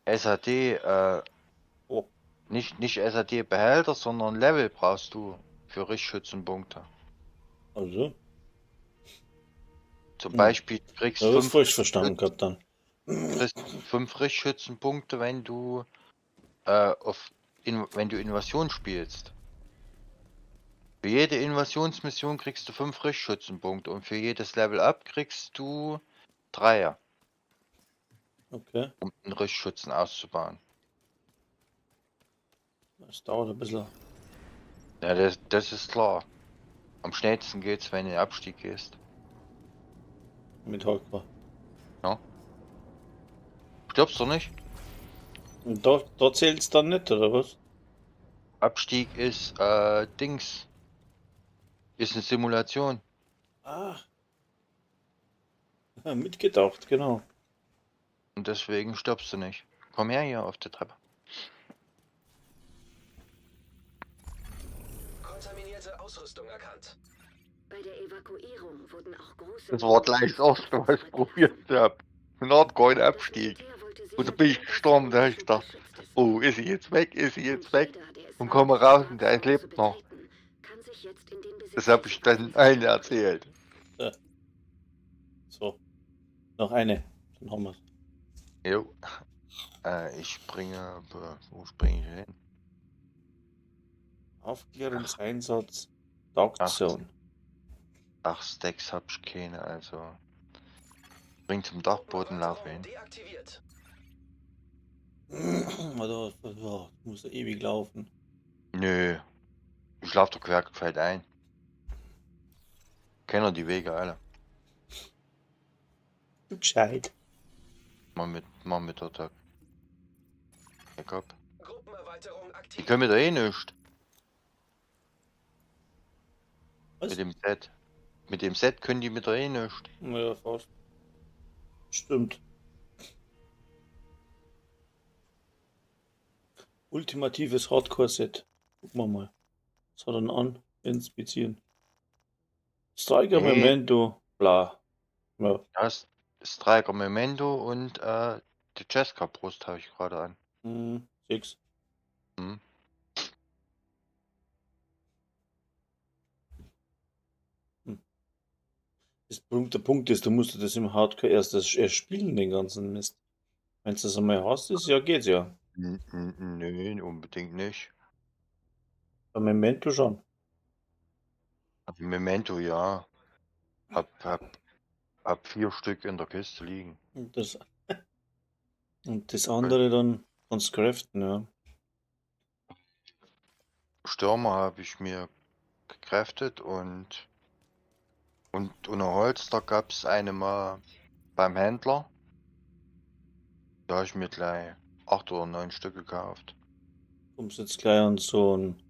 SAD, Oh. nicht SAD Behälter, sondern Level brauchst du für Richtschützenpunkte. Also? Zum Hm. Beispiel kriegst Ja, das du falsch verstanden gehabt dann. 5 Richtschützenpunkte, wenn du wenn du Invasion spielst. Für jede Invasionsmission kriegst du 5 Richtschützenpunkte und für jedes Level Up kriegst du 3er, Okay. um einen Richtschützen auszubauen. Das dauert ein bisschen. Ja, das ist klar. Am schnellsten geht's, wenn du in den Abstieg gehst. Mit Hardcore. Stirbst du nicht? Und da zählt es dann nicht, oder was? Abstieg ist Dings. Ist eine Simulation. Ah. Ja, mitgedacht, genau. Und deswegen stirbst du nicht. Komm her hier auf die Treppe. Kontaminierte Ausrüstung erkannt. Bei der Evakuierung wurden auch große Das war gleich das erste, was ich probiert habe. Ein Hardcore-Abstieg. Und da bin ich gestorben, da habe ich gedacht, oh, ist sie jetzt weg, ist sie jetzt weg? Und komme raus und der lebt noch. Das habe ich dann allen erzählt. So. Noch eine. Dann haben wir's. Jo. Ich springe, wo springe ich hin? Aufklärungseinsatz. Dark Ach. Zone. 8 Stacks habe ich keine, also. Bring zum Dachbodenlauf hin. Deaktiviert. Oder muss er ewig laufen. Nö. Ich lauf doch querfeld ein. Kenner die Wege alle. Du gescheit. Mal mit der Tag. Backup. Gruppenerweiterung Die aktiv. können mir da eh nicht. Was? Mit dem Set. Mit dem Set können die mit da eh nicht. Ja, fast. Stimmt. Ultimatives Hardcore-Set. Gucken wir mal. Was hat er denn an? Inspizieren. Striker Nee. Memento. Bla. Ja. Das Striker Memento und die Jessica Brust habe ich gerade an. 6. Hm. Der Punkt ist, du musst das im Hardcore erst spielen, den ganzen Mist. Wenn du das einmal hast, ist ja, geht's ja. Nö, unbedingt nicht. Bei Memento schon. Aber Memento ja. Hab 4 Stück in der Kiste liegen. Und das andere dann kannst du craften, ja. Stürmer habe ich mir gekräftet und ohne Holster gab es eine mal beim Händler. Da habe ich mir gleich 8 oder 9 Stück gekauft. Kommst jetzt gleich an so einen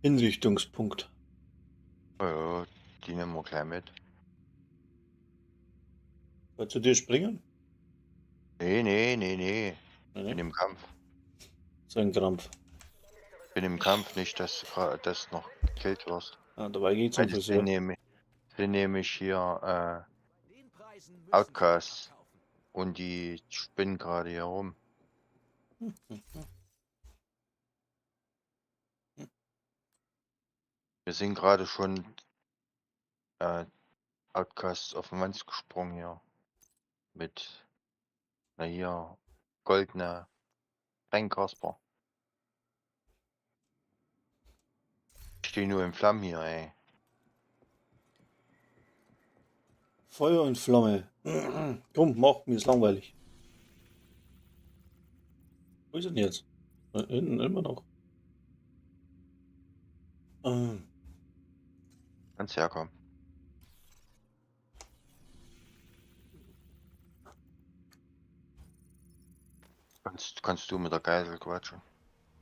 Hinrichtungspunkt. Ja, die nehmen wir gleich mit. Willst du dir springen? Nee. Nee, Bin nee. im Kampf. So ein Krampf. Bin im Kampf, nicht, dass du das noch gekillt wirst. Ah, dabei geht's Weil um das Friseur. sind nämlich hier Bei den Preisen müssen Outcasts. Sie kaufen. Und die spinnen gerade hier rum. Wir sind gerade schon Outcasts auf den Wanz gesprungen hier. Mit, na hier, goldene Reinkasper. Ich stehe nur in Flammen hier, ey. Feuer und Flamme. Komm, mach, mir ist langweilig. Wo ist er denn jetzt? Da hinten immer noch. Kannst herkommen. Kannst du mit der Geisel quatschen?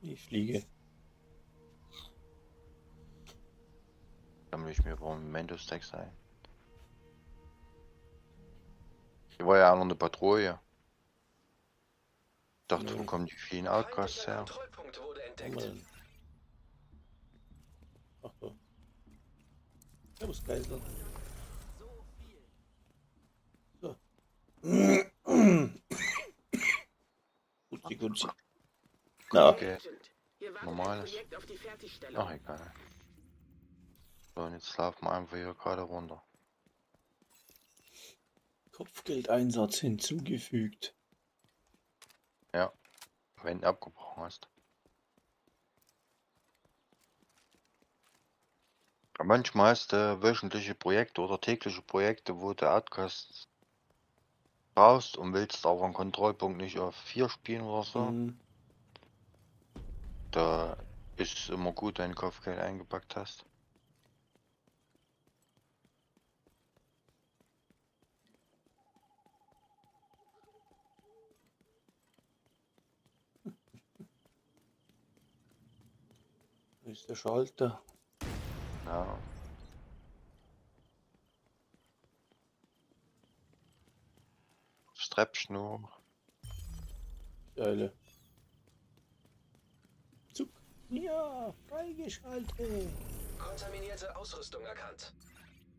Ich fliege. Sammle ich mir vor Memento-Stacks ein. Hier war ja auch noch eine Patrouille. Ich dachte, Ja. wo kommen die vielen Outcasts her? Kontrollpunkt wurde Wo haben wir entdeckt. denn? Ach da. Servus, Geisler. So. Gutzi. Ja. Okay. Okay. Ihr wartet Normales. im Projekt auf die Fertigstellung. Ach, egal. So, und jetzt laufen wir einfach hier gerade runter. Kopfgeldeinsatz hinzugefügt. Ja, wenn du abgebrochen hast. Manchmal hast du wöchentliche Projekte oder tägliche Projekte, wo du Outcasts brauchst und willst aber einen Kontrollpunkt nicht auf 4 spielen oder so. Mhm. Da ist es immer gut, wenn du Kopfgeld eingepackt hast. Da ist der Schalter. Ja. Streppschnur. Geile. Zug. Ja, freigeschaltet. Kontaminierte Ausrüstung erkannt.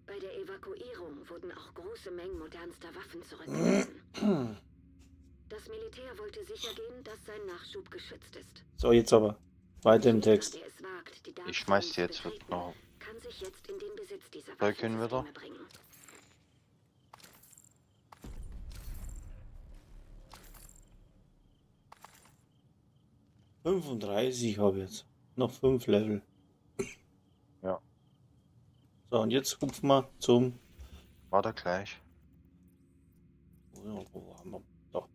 Bei der Evakuierung wurden auch große Mengen modernster Waffen zurückgelassen. Das Militär wollte sichergehen, dass sein Nachschub geschützt ist. So, jetzt aber. Weiter im Jeder, Text. der es wagt, die Dark Ich schmeiß Zone die jetzt zu wird betreten, noch. kann sich jetzt in den Besitz dieser Zeug hin wieder. Waffensysteme bringen. – 35 habe ich jetzt. Noch 5 Level. Ja. So, und jetzt hupfen wir zum Warte gleich. Ja, wo haben wir? Da.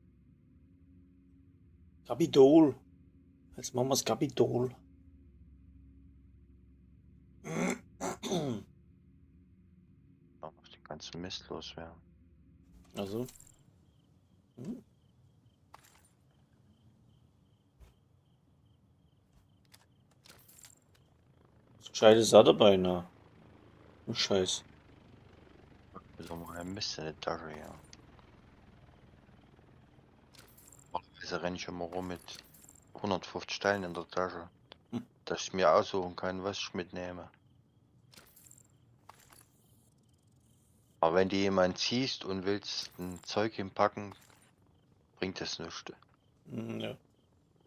Kapitol. Jetzt machen wir das Kapitol. Da muss die ganzen Mist loswerden. Also. Das Gescheite sah dabei, na. Oh, Scheiß. So mal ein Mist in der Tasche, ja. Normalerweise renne ich immer rum mit 150 Steinen in der Tasche. Dass ich mir aussuchen kann, was ich mitnehme. Aber wenn du jemanden ziehst und willst ein Zeug hinpacken, bringt das nichts. Ja.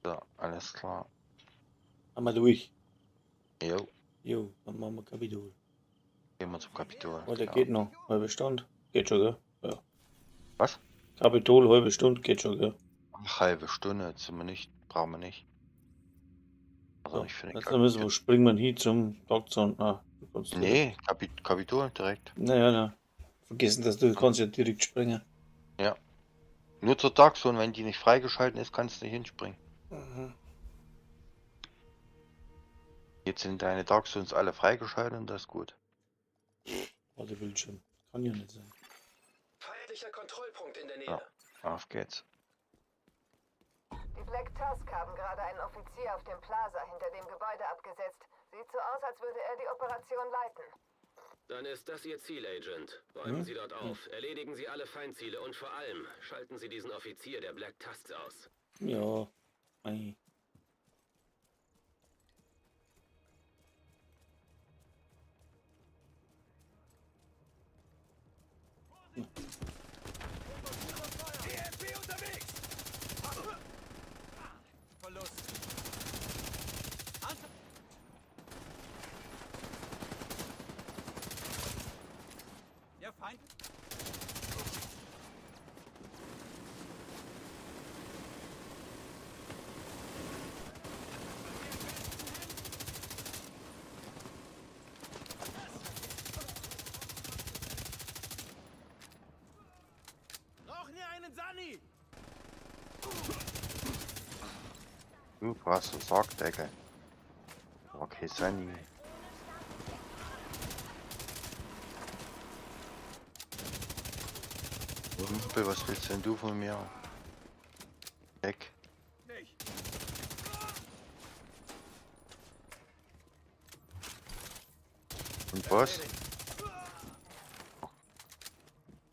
So, alles klar. Haben wir durch. Jo, Jo, dann machen wir Kapitol. gehen wir zum Kapitol. Oh, der Ja. geht noch. Halbe Stunde. Geht schon, gell? Ja. Was? Kapitol, halbe Stunde, geht schon, gell? Ach, halbe Stunde, jetzt sind wir nicht, brauchen wir nicht. Also So, nicht für den jetzt müssen wir, Kapitol. springen wir hin zum Doktor. Ah, du kannst Nee, Kapitol direkt. Naja, na. Vergessen, dass du kannst ja direkt springen. Nur zur Dark Zone, wenn die nicht freigeschalten ist, kannst du nicht hinspringen. Jetzt sind deine Dark Zones alle freigeschaltet und das ist gut. Warte, Bildschirm. Kann ja nicht sein. Feindlicher Kontrollpunkt in der Nähe. Ja. Auf geht's. Die Black Tusk haben gerade einen Offizier auf dem Plaza hinter dem Gebäude abgesetzt. Sieht so aus, als würde er die Operation leiten. Dann ist das Ihr Ziel, Agent. Räumen Sie dort auf. Erledigen Sie alle Feindziele und vor allem schalten Sie diesen Offizier der Black Tusks aus. Ja. Ei. EMP unterwegs! Verlust. Der Feind. Brauchen wir einen Sani? Du brauchst eine Sargdecke. Okay, Sunny. Kumpel, was willst denn du von mir? Weg. Nicht. Und was?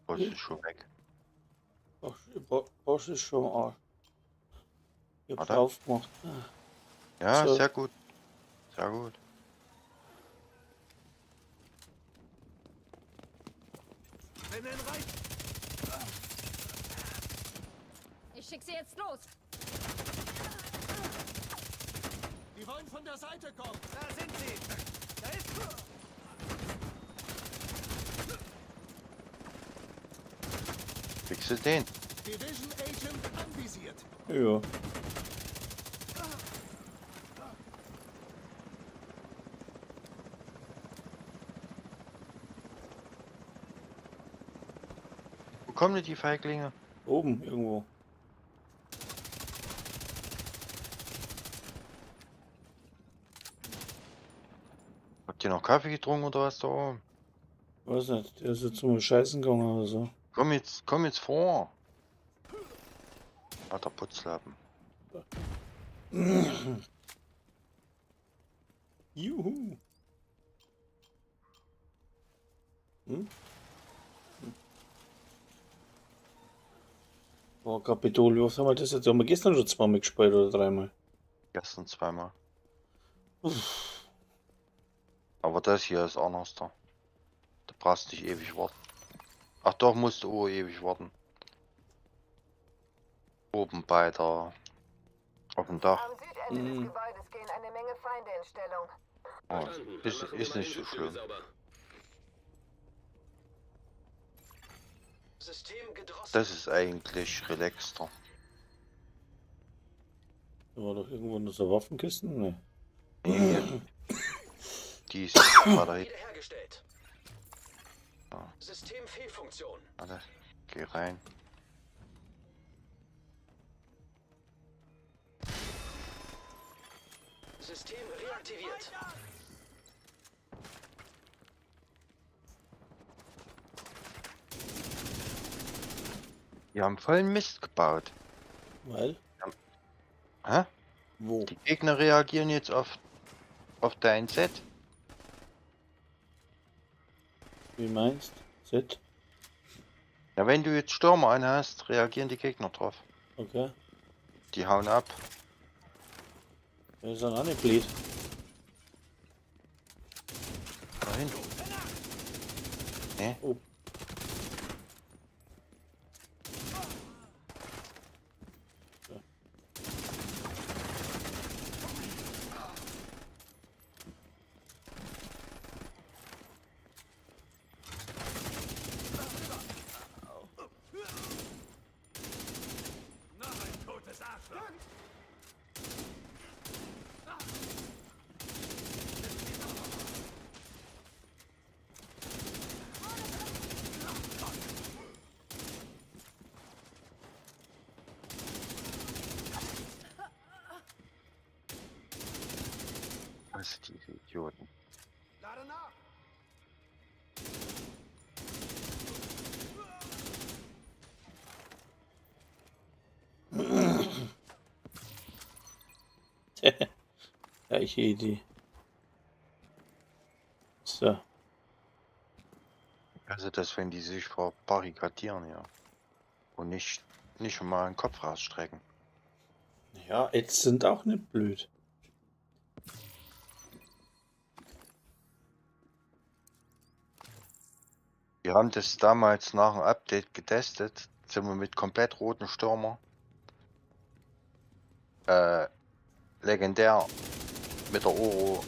Was ist schon weg? Bosch ist schon Arsch. Ich hab's Warte. aufgemacht. Ja, So. sehr gut. Sehr gut. Bin in Reich. Ich schicke sie jetzt los. Die wollen von der Seite kommen. Da sind sie. Da ist. Kriegst du den? Division Agent anvisiert. Ja. Wo kommen denn die Feiglinge? Oben irgendwo. Habt ihr noch Kaffee getrunken oder was da oben? Weiß nicht, der ist jetzt zum Scheißen gegangen oder so. Komm jetzt vor. Alter Putzlappen. Juhu. Hm? Boah, Kapitol, wie oft haben wir das jetzt? Haben wir gestern schon zweimal gespielt oder dreimal? Gestern zweimal. Uff. Aber das hier ist anders da. Da brauchst du nicht ewig warten. Ach doch, musst du ewig warten. Oben bei der... auf dem Dach. Am Südende des Gebäudes gehen eine Menge Feinde in Stellung. Oh, Verstanden. Dann ist machen wir nicht mal so den schlimm. sauber. System gedrosselt. Das ist eigentlich relaxter. Da war doch irgendwo noch so Waffenkisten? Ne. Die ist gerade hin. Wiederhergestellt. Ja. Systemfehlfunktion. Warte, geh rein. System reaktiviert. Wir haben vollen Mist gebaut. Weil? Hä? Wo? Die Gegner reagieren jetzt auf dein Set. Wie meinst? Set? Ja, wenn du jetzt Stürmer anhast, reagieren die Gegner drauf. Okay. Die hauen ab. Das ist dann auch nicht blöd. Dahin. Ne? Oh. Noch ein totes Arschloch. Was diese Idioten. Lade nach. Gleiche Idee. So. Also das, wenn die sich verbarrikadieren, ja. Und nicht schon mal den Kopf rausstrecken. Ja, jetzt sind auch nicht blöd. Wir haben das damals nach dem Update getestet. Sind wir mit komplett roten Stürmer. Legendär. Mit der Oro.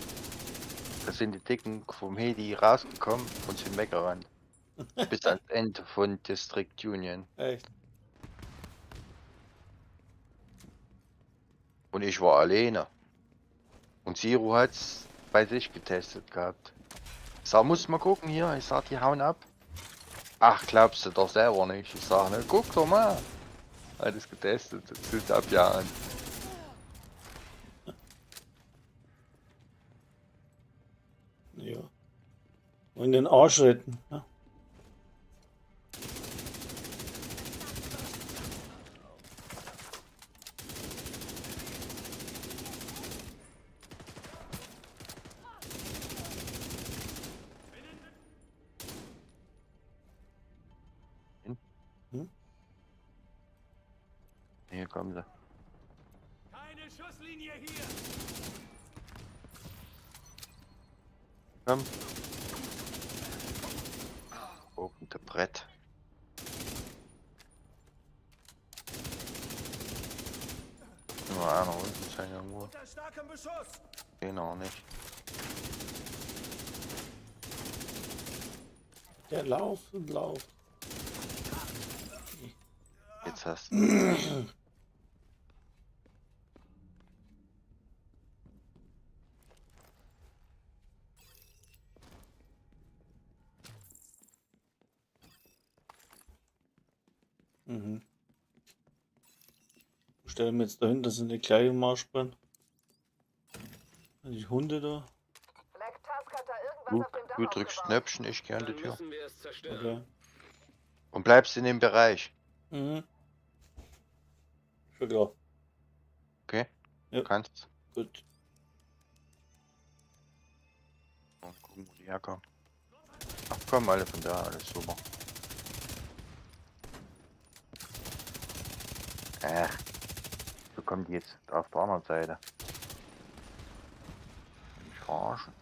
Da sind die Dicken vom Hedi rausgekommen und sind weggerannt. Bis ans Ende von District Union. Echt? Und ich war alleine. Und Zero hat's bei sich getestet gehabt. Ich sag, muss mal gucken hier. Ich sag, die hauen ab. Ach, glaubst du doch selber nicht. Ich sag, ne, guck doch mal. Alles getestet. Das sind ab Jahren. Ja. Und den Arsch retten. Ja. Hier kommen sie. Keine Schusslinie hier. Komm. Oben das Brett. Nur einer unten sein irgendwo. Unter starkem Beschuss. Den auch nicht. Der lauft und lauft. Jetzt hast du. Mhm. Stellen wir jetzt dahin, das sind die kleinen Marschbahn. Die Hunde da. Black Tusk hat da irgendwas auf dem Dach Du drückst aufgebaut. Knöpfchen, ich gehe an die Dann Tür. müssen wir es zerstören. Okay. Und bleibst in dem Bereich. Mhm. Schon klar. Okay? Ja. Du kannst. Gut. Mal gucken, wo die herkommen. Ach komm, alle von da, alles super. So kommen die jetzt auf der anderen Seite. Mich verarschen.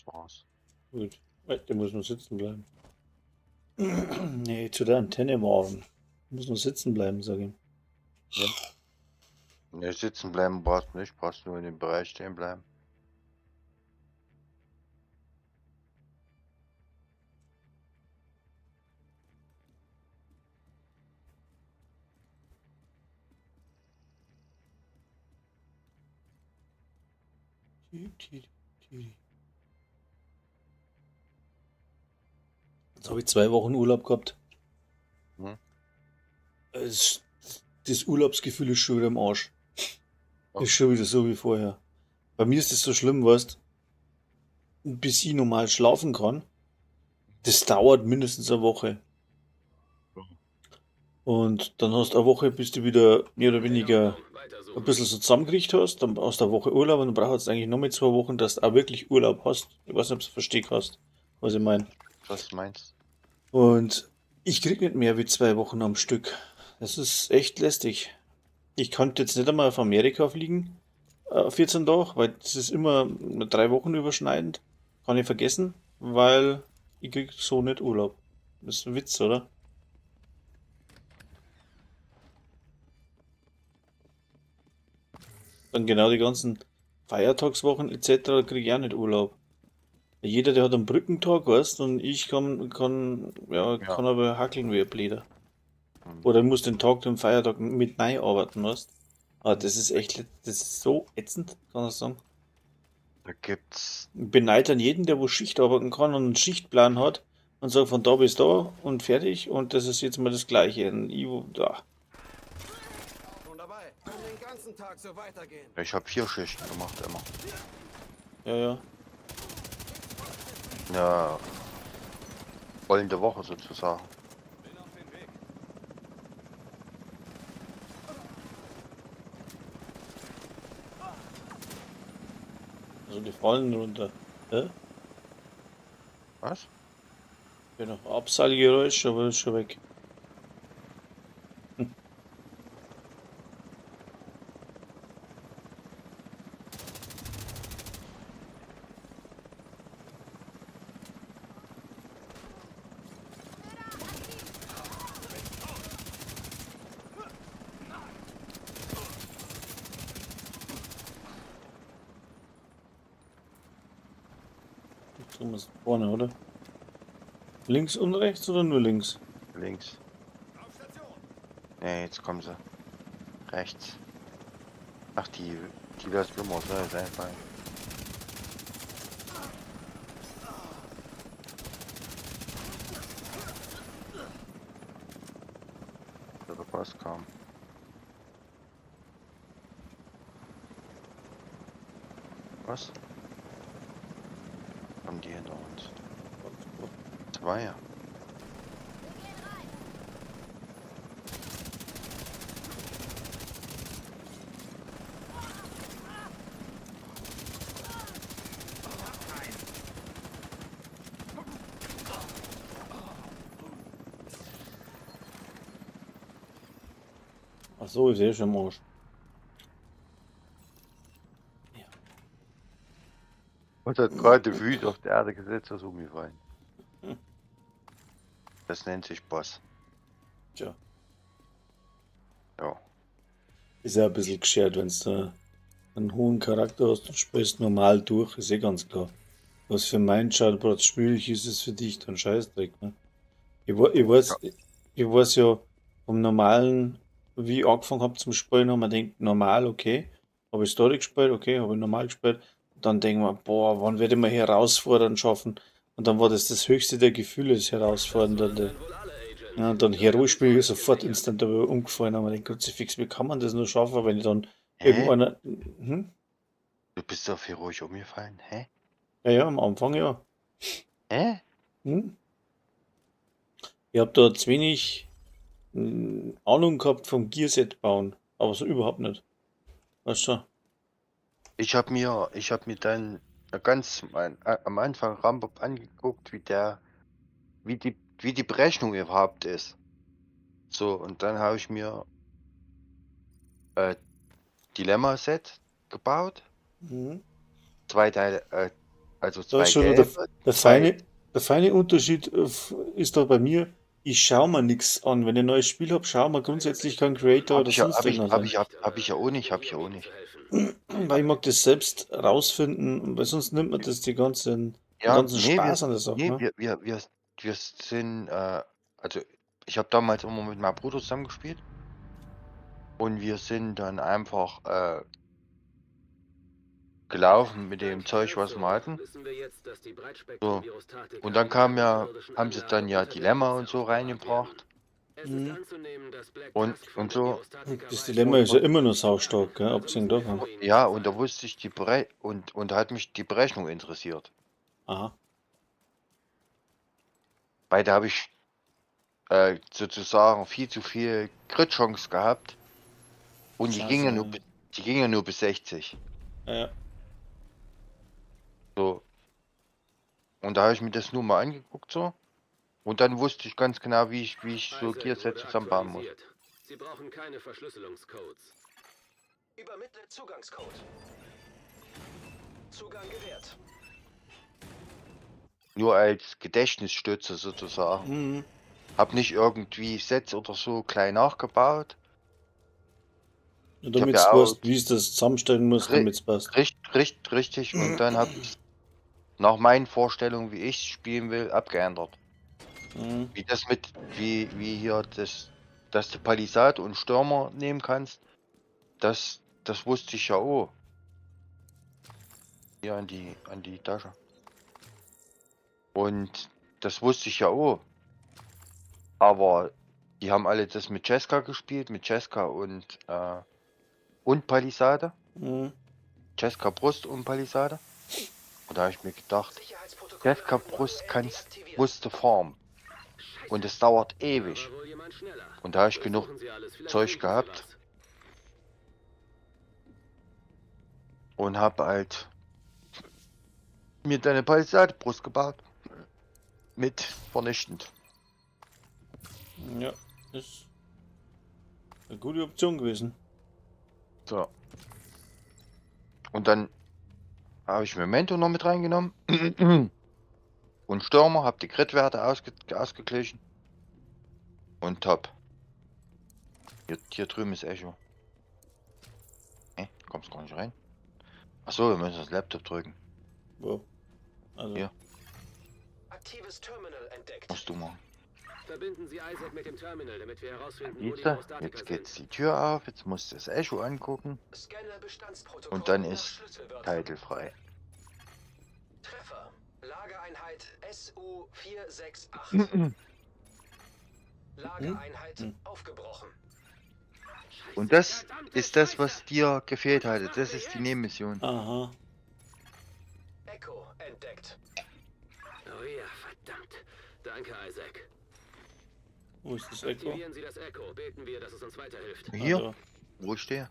Das war's. Gut. Der muss nur sitzen bleiben. Nee, zu der Antenne morgen. Muss nur sitzen bleiben, sage ich. Ja. Ne, sitzen bleiben brauchst du nicht, brauchst nur in dem Bereich stehen bleiben. Jetzt habe ich 2 Wochen Urlaub gehabt. Hm? Das Urlaubsgefühl ist schon wieder im Arsch. Oh. Ist schon wieder so wie vorher. Bei mir ist das so schlimm, weißt, bis ich normal schlafen kann. Das dauert mindestens eine Woche. Und dann hast du eine Woche, bis du wieder mehr oder weniger ein bisschen so zusammengekriegt hast. Dann hast du eine Woche Urlaub und dann brauchst du eigentlich noch mit 2 Wochen, dass du auch wirklich Urlaub hast. Ich weiß nicht, ob du es verstehen kannst, was ich meine. Was du meinst? Und ich krieg nicht mehr wie 2 Wochen am Stück. Das ist echt lästig. Ich konnte jetzt nicht einmal auf Amerika fliegen, 14 Tage, weil das ist immer 3 Wochen überschneidend. Kann ich vergessen, weil ich krieg so nicht Urlaub. Das ist ein Witz, oder? Dann genau die ganzen Feiertagswochen etc. kriege ich auch nicht Urlaub. Jeder, der hat einen Brückentag, weißt, und ich kann aber hackeln wie ein Bläder. Oder muss den Tag, den Feiertag mit neu arbeiten, weißt. Ah, das ist echt, das ist so ätzend, kann ich sagen. Da gibt's. Ich beneide an jeden, der wo Schicht arbeiten kann und einen Schichtplan hat und sagt von da bis da und fertig und das ist jetzt mal das Gleiche. Da. Schon dabei. Kann den ganzen Tag so weitergehen. Ich habe 4 Schichten gemacht immer. Ja, ja. Ja. Rollende Woche sozusagen. Also die fallen runter. Hä? Was? Ja, noch Abseilgeräusch, aber ist schon weg. Du musst vorne, oder? Links und rechts oder nur links? Links. Ne, jetzt kommen sie. Rechts. Ach, die lässt immer so sein. Der Boss kam. Was? Haben die hinter uns? 2. Ach so, ich sehe schon im Arsch. Und hat gerade wütend auf der Erde gesetzt, was umgefallen. Das nennt sich Boss. Tja. Ja. Ist ja ein bisschen geschert, wenn du einen hohen Charakter hast und spielst normal durch, ist eh ganz klar. Was für meinen Schadplatz schwierig ist, ist für dich dann Scheißdreck, ne? Ich weiß ja vom normalen, wie ich angefangen habe zum Spielen, haben wir gedacht, normal, okay. Habe ich Story gespielt, okay, habe ich normal gespielt. Und dann denken wir, boah, wann werde ich mal herausfordern schaffen? Und dann war das höchste der Gefühle, das Herausfordernde. Ja, und dann heroisch bin ich sofort instant aber umgefallen. Aber den Kruzifix, wie kann man das nur schaffen, wenn ich dann irgendwann. Du bist auf heroisch umgefallen, hä? Ja, am Anfang ja. Hä? Ich habe da zu wenig Ahnung gehabt vom Gearset bauen, aber so überhaupt nicht. Weißt du? Ich hab mir dann ganz am Anfang Rambop angeguckt, wie die Berechnung überhaupt ist. So, und dann habe ich mir Dilemma-Set gebaut. 2 Teile Also Das zwei ist schon der, gelbe, der, zwei. feine Unterschied ist da bei mir, ich schaue mir nichts an. Wenn ich ein neues Spiel habe, schaue mir grundsätzlich keinen Creator Hab oder ich ja, sonst hab ich, irgendwas hab an. ich, hab ich ja auch nicht, hab ich ja auch nicht. Weil ich mag das selbst rausfinden, weil sonst nimmt man das den Ja, ganzen nee, Spaß an der Sache. nee, Ne? wir sind, also ich habe damals immer mit meinem Bruder zusammen gespielt und wir sind dann einfach gelaufen mit dem Zeug, was wir hatten. So. Und dann haben sie dann ja Dilemma und so reingebracht Mhm. und so. Das Dilemma ist ja immer noch saustark, gell? Abgesehen davon. Ja, und da wusste ich und da hat mich die Berechnung interessiert. Aha. Weil da habe ich sozusagen viel zu viel Crit-Chance gehabt und die ging ja nur bis 60. Ja. So. Und da habe ich mir das nur mal angeguckt so. Und dann wusste ich ganz genau, wie ich so Gearset zusammenbauen muss. Sie brauchen keine Verschlüsselungscodes. Übermittle Zugangscode. Zugang gewährt. Nur als Gedächtnisstütze sozusagen. Mhm. Hab nicht irgendwie Sets oder so klein nachgebaut. Und damit ja du auch- weißt, wie es das zusammenstellen muss, damit es passt. Richtig. Und dann habe ich nach meinen Vorstellungen, wie ich spielen will, abgeändert. Mhm. Wie hier dass du Palisade und Stürmer nehmen kannst, das wusste ich ja auch. Hier an die Tasche. Und das wusste ich ja auch. Aber die haben alle das mit Jessica gespielt, mit Jessica und Palisade. Mhm. Jessica Brust und Palisade. Und da habe ich mir gedacht, Jessica Brust musste formen. Und es dauert ewig. Und da habe ich genug Zeug gehabt. Und habe halt mir deine Palisade-Brust gebaut. Mit vernichtend. Ja, ist eine gute Option gewesen. So. Und dann habe ich Memento noch mit reingenommen. Und Stürmer, habe die Crit-Werte ausgeglichen. Und top. Hier drüben ist Echo. Kommst gar nicht rein. Achso, wir müssen das Laptop drücken. Wow. Also. Ja. Aktives Terminal entdeckt. Musst du machen. Verbinden Sie Isaac mit dem Terminal, damit wir herausfinden, wo die Siehst du? Apostatika Jetzt sind. geht's die Tür auf, jetzt musst du das Echo angucken Scanne Bestandsprotokoll und dann nach ist Schlüsselwörtern. Title frei. Treffer. Lagereinheit SU-468. Lagereinheit aufgebrochen. Und das ist das, was dir gefehlt hatte. Das ist die Nebenmission. Aha. Echo entdeckt. Oh ja, verdammt. Danke, Isaac. Wo ist das Echo? Aktivieren Sie das Echo. Beten wir, dass es uns weiterhilft. Hier, Also, wo ich stehe.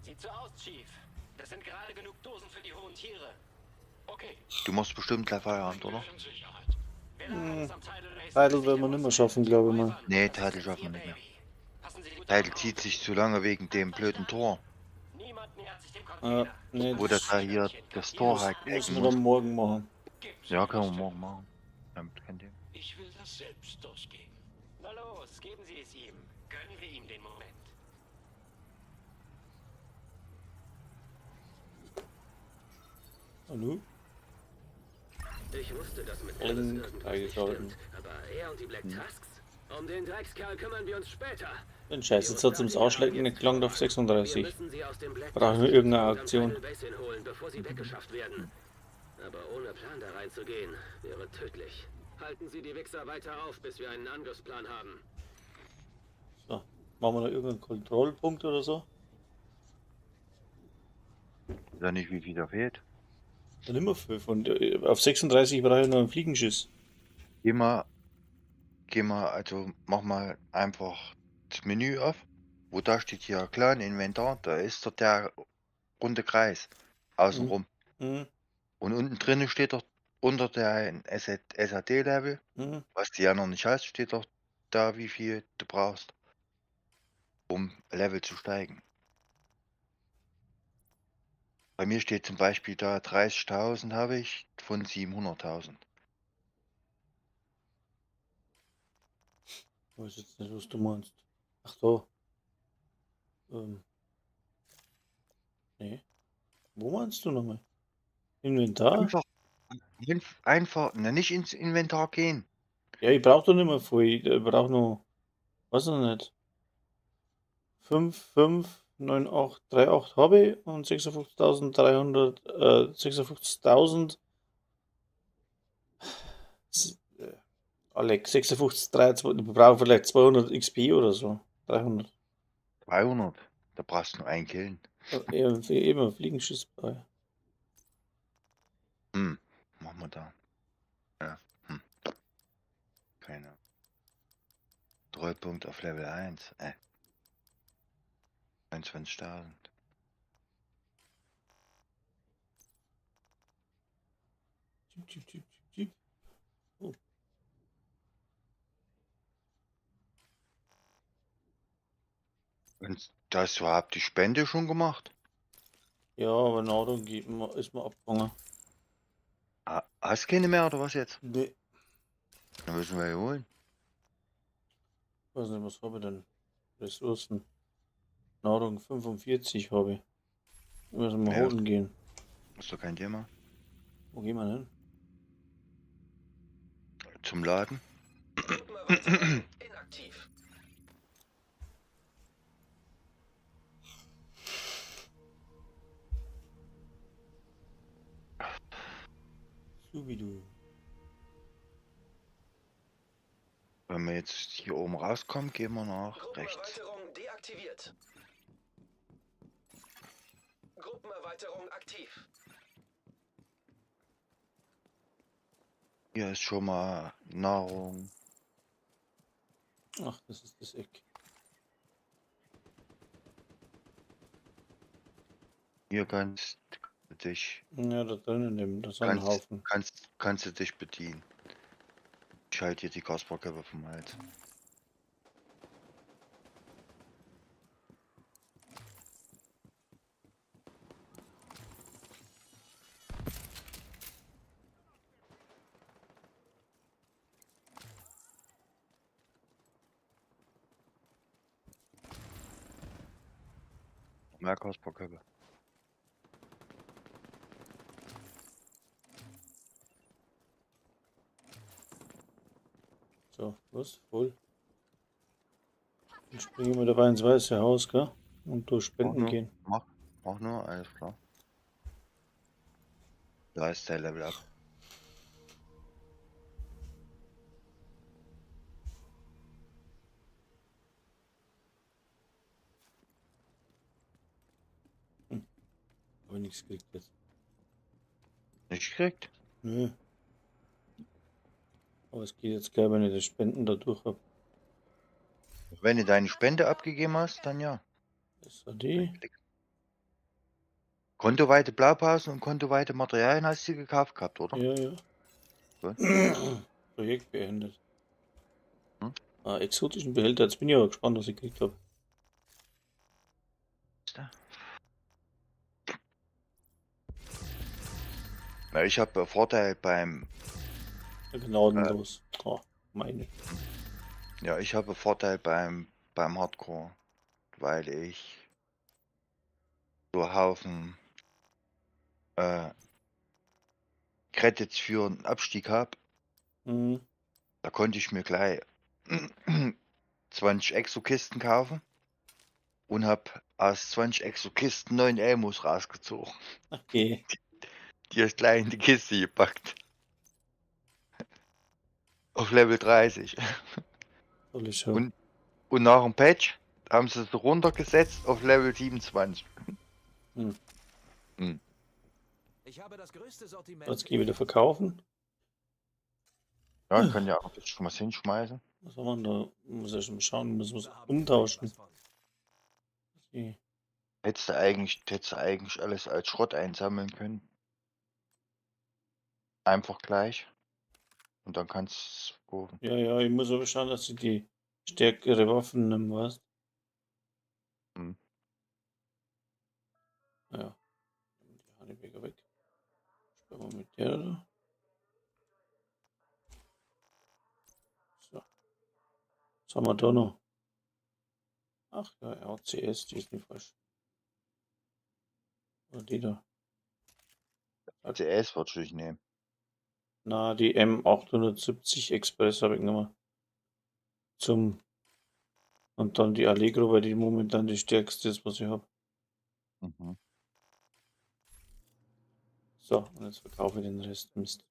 Sieht so aus, Chief. Das sind gerade genug Dosen für die hohen Tiere. Okay. Du machst bestimmt gleich Feierabend, oder? Title werden wir nicht mehr schaffen, glaube ich mal. Nee, Title schaffen wir nicht mehr. Title zieht sich zu lange wegen dem blöden Tor. Nee, Wo das da hier das Tor halt müssen ecken wir muss. dann morgen machen. Ja, können wir morgen machen. Kein Ding. Ich will das selbst durchgehen. Na los, geben Sie es ihm. Gönnen wir ihm den Moment. Hallo? Ich wusste, dass mit Und Alice irgendwas nicht eingeschalten. stimmt. Aber er und die Black Tusks? Um den Dreckskerl kümmern wir uns später. Den Scheiß, jetzt hat es ums Ausschlecken nicht gelangt auf Wir 36. müssen sie aus dem Black Brauchen wir Tusk irgendeine und am Aktion? Final Base hinholen, bevor sie weggeschafft werden. Aber ohne Plan da reinzugehen, wäre tödlich. Halten Sie die Wichser weiter auf, bis wir einen Angriffsplan haben. So. Machen wir noch irgendeinen Kontrollpunkt oder so? Ja, nicht wie viel da fehlt. Dann immer 5. Und auf 36 brauche ich noch einen Fliegenschiss. Geh mal, also mach mal einfach das Menü auf. Wo da steht hier Clan Inventar, da ist doch der runde Kreis außenrum. Mhm. Und unten drinnen steht doch unter der SAD-Level, Mhm. was du ja noch nicht hast, steht doch da, wie viel du brauchst, um Level zu steigen. Bei mir steht zum Beispiel da 30.000 habe ich von 700.000. Ich weiß jetzt nicht, was du meinst. Ach so. Nee. Wo meinst du nochmal? Inventar? Einfach, na, nicht ins Inventar gehen. Ja, ich brauch doch nicht mehr viel. Ich brauch nur, weiß ich nicht. 5, 5, 9, 8, 3, 8 habe ich und 56.300, Alex, 56, 23, ich brauche vielleicht 200 XP oder so. 300. 300. Da brauchst du nur einen killen. Eben, Fliegenschiss bei. Machen wir da. Ja. Keine. Treupunkt auf Level 1. 21.000. Chip, chip, chip, chip, chip. Oh. Und hast du überhaupt die Spende schon gemacht? Ja, aber Nahrung ist mir abgegangen. Hast keine mehr oder was jetzt? Nee. Dann müssen wir ja holen. Weiß nicht, was habe ich denn? Ressourcen. Nahrung 45 habe ich. Müssen wir Ja. holen gehen. Ist doch kein Thema. Wo gehen wir hin? Zum Laden. Gruppenerweiterung inaktiv. Subidu. Wenn wir jetzt hier oben rauskommen, gehen wir nach rechts. Gruppenerweiterung deaktiviert. Gruppenerweiterung aktiv. Hier ist schon mal Nahrung. Ach, das ist das Eck. Hier kannst du dich, Ja, da drinnen nehmen, das ist ein Haufen. kannst du dich bedienen. Ich halte hier die Gasbarköpfe vom Hals. Mehr Gasbarköpfe. So, was? Voll. Dann springen wir dabei ins Weiße Haus, gell? Und durch Spenden gehen. Mach nur, alles klar. Da ist der Level Up. Aber nichts gekriegt jetzt. Nicht gekriegt? Nö. Aber es geht jetzt gleich, wenn ich das Spenden da durch habe. Wenn du deine Spende abgegeben hast, dann ja. Das war die. Kontoweite Blaupausen und kontoweite Materialien hast du gekauft gehabt, oder? Ja, ja. Gut. Projekt beendet. Hm? Exotischen Behälter. Jetzt bin ich aber gespannt, was ich gekriegt habe. Ja, ich habe Vorteil beim Gnadenlos. Oh, meine. Ja, ich habe Vorteil beim Hardcore, weil ich so Haufen Credits für einen Abstieg habe. Mhm. Da konnte ich mir gleich 20 Exokisten kaufen und habe aus 20 Exokisten 9 Elmos rausgezogen. Okay. Die ist gleich in die Kiste gepackt. Auf Level 30. Tolle Show. Und nach dem Patch haben sie es runtergesetzt auf Level 27. Ich habe das größte Sortiment. Jetzt gehe ich wieder verkaufen. Ja, ich kann ja auch ein bisschen was hinschmeißen. Was haben wir da? Muss ja schon mal schauen, müssen wir es umtauschen. Okay. Hättest du eigentlich alles als Schrott einsammeln können. Einfach gleich. Und dann kannst du es verkaufen. Ja, ja, ich muss aber schauen, dass ich die stärkere Waffen nehme, weißt Hm. Ja. die Wege weg. Sperren wir mit der da. So. Was haben wir da noch? Ach ja, RCS, die ist nicht falsch. Oder die da. CS würde ich nehmen. Na, die M870 Express habe ich nochmal. Und dann die Allegro, weil die momentan die stärkste ist, was ich habe. Mhm. So, und jetzt verkaufe ich den Rest. Mist.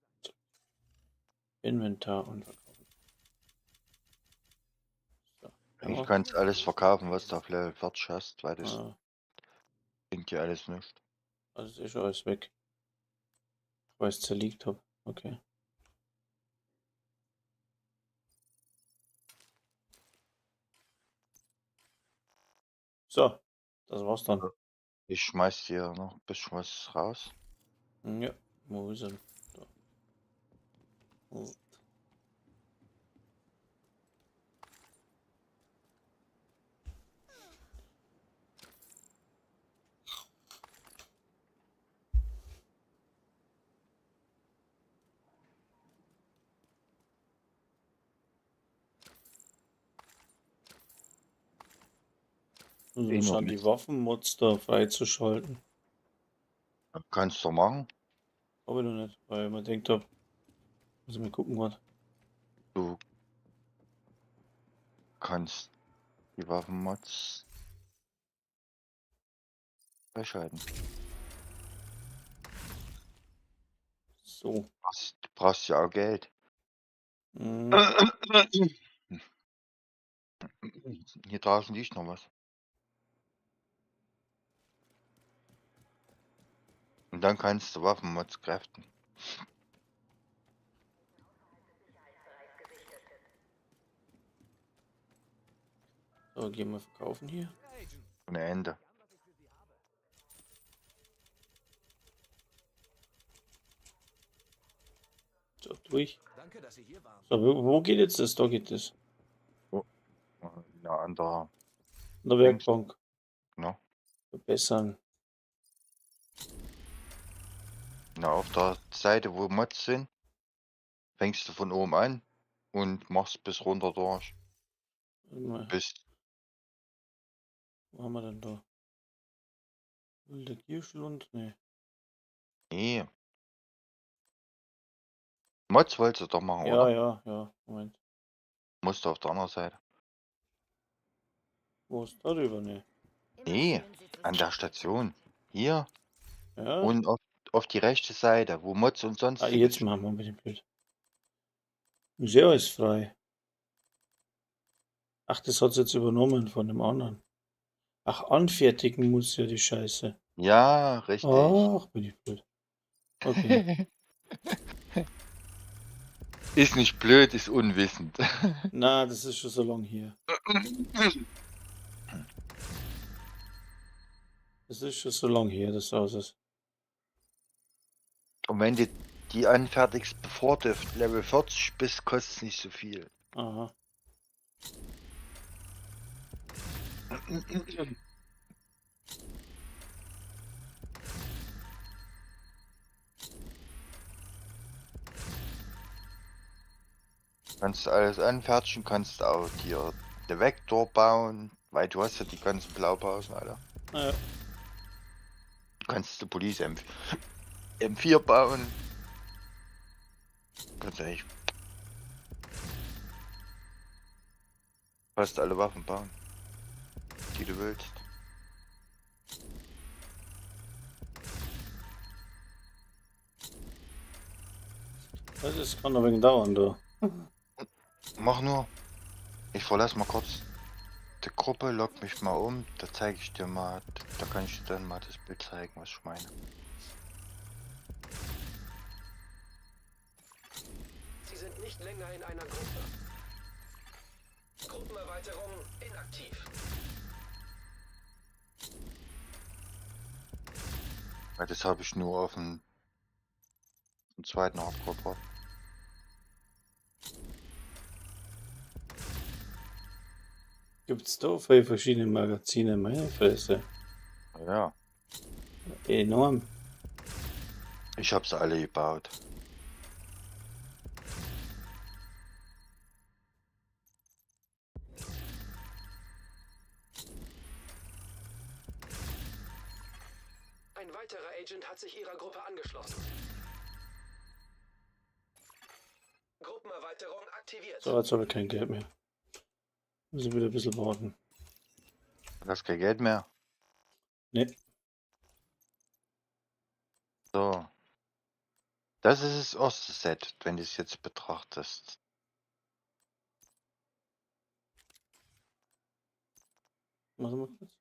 Inventar und verkaufen. So, Eigentlich ja, kannst du alles verkaufen, was du auf Level 40 hast, weil das bringt dir alles nichts. also ist schon alles weg. Weil ich es zerlegt habe. Okay. So, das war's dann. Ich schmeiß dir noch ein bisschen was raus. Ja, wo ist er? Da. Oh. So, schon die Waffenmods da freizuschalten. Kannst du machen. Aber noch nicht, weil man denkt, ob. Muss ich mal gucken, was. Du kannst die Waffenmods freischalten. So. Du brauchst ja auch Geld. Mhm. Hier draußen liegt noch was. Und dann kannst du Waffenmods craften. So, gehen wir verkaufen hier. Ohne Ende. So, durch. Danke, dass Sie hier waren. So, wo geht jetzt das? Da geht es. Ja, an der In der Werkbank. Ja. Verbessern. Na, auf der Seite, wo Mods sind, fängst du von oben an und machst bis runter durch. Bis Wo haben wir denn da? Wilde Gierschlund? Nee. nee. Mods wolltest du doch machen, Ja, oder? ja. Moment. Musst du auf der anderen Seite. Wo ist darüber? Nee. Nee, an der Station. Hier. Ja. Und auf die rechte Seite, wo Mods und sonst. Ah, jetzt machen wir ein bisschen blöd. Museum ist frei. Ach, das hat jetzt übernommen von dem anderen. Ach, anfertigen muss ja die Scheiße. Ja, richtig. Ach, bin ich blöd. Okay. Ist nicht blöd, ist unwissend. Na, das ist schon so lang hier. Das ist schon so lang her, das aus ist. Und wenn du die anfertigst, bevor du auf Level 40 bist, kostet es nicht so viel. Aha. Kannst du alles anfertigen, kannst auch dir den Vektor bauen, weil du hast ja die ganzen Blaupausen, Alter. Ja. Kannst du Police M4 bauen. Kannst du eigentlich fast alle Waffen bauen, die du willst. Das kann ein wenig dauern, du. Mach nur. Ich verlasse mal kurz die Gruppe, log mich mal um, da zeige ich dir mal, da kann ich dir dann mal das Bild zeigen, was ich meine. Sie sind nicht länger in einer Gruppe. Gruppenerweiterung inaktiv. Weil das habe ich nur auf dem zweiten Hardcore. Gibt's da viele verschiedene Magazine, meine Fresse. Ja. Enorm. Ich hab's alle gebaut. Ein weiterer Agent hat sich ihrer Gruppe angeschlossen. Gruppenerweiterung aktiviert. So, jetzt habe ich kein Geld mehr. Müssen wieder ein bisschen warten. Du hast kein Geld mehr. Ne, So. Das ist das erste Set, wenn du es jetzt betrachtest. machen wir kurz.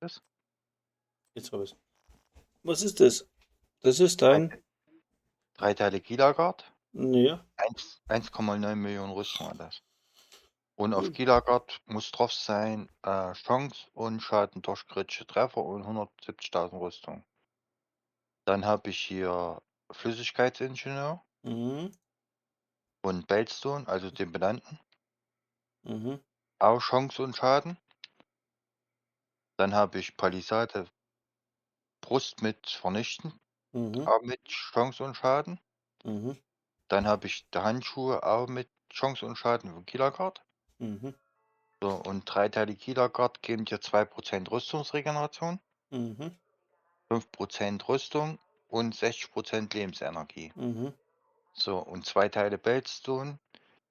Was? Jetzt habe ich Was ist das? Das ist dein. 3 Teile Gilagard. Ja. 1,9 Millionen Rüstung hat das. Und auf Hm. Gilagard muss drauf sein, Chance und Schaden durch kritische Treffer und 170.000 Rüstung. Dann habe ich hier Flüssigkeitsingenieur Mhm. und Bellstone, also den benannten. Mhm. Auch Chance und Schaden. Dann habe ich Palisade, Brust mit Vernichten, Mhm. auch mit Chance und Schaden. Mhm. Dann habe ich die Handschuhe auch mit Chance und Schaden von Gilagard. Mhm. So, und 3 Teile Gilagard geben dir 2% Rüstungsregeneration, Mhm. 5% Rüstung und 60% Lebensenergie. Mhm. So, und 2 Teile Bellstone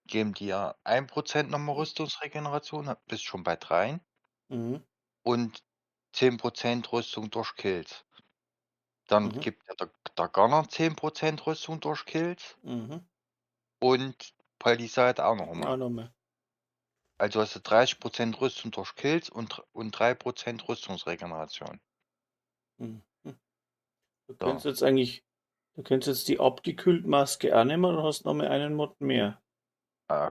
geben dir 1% nochmal Rüstungsregeneration, bist schon bei 3. Mhm. Und 10% Rüstung durch Kills. Dann Mhm. gibt dir der Gunner 10% Rüstung durch Kills Mhm. und Palisade auch noch Auch mal. noch mehr. Also hast du 30% Rüstung durch Kills und 3% Rüstungsregeneration. Mhm. Du So. könntest jetzt eigentlich, du könntest jetzt die abgekühlte Maske annehmen oder hast noch mal einen Mod mehr?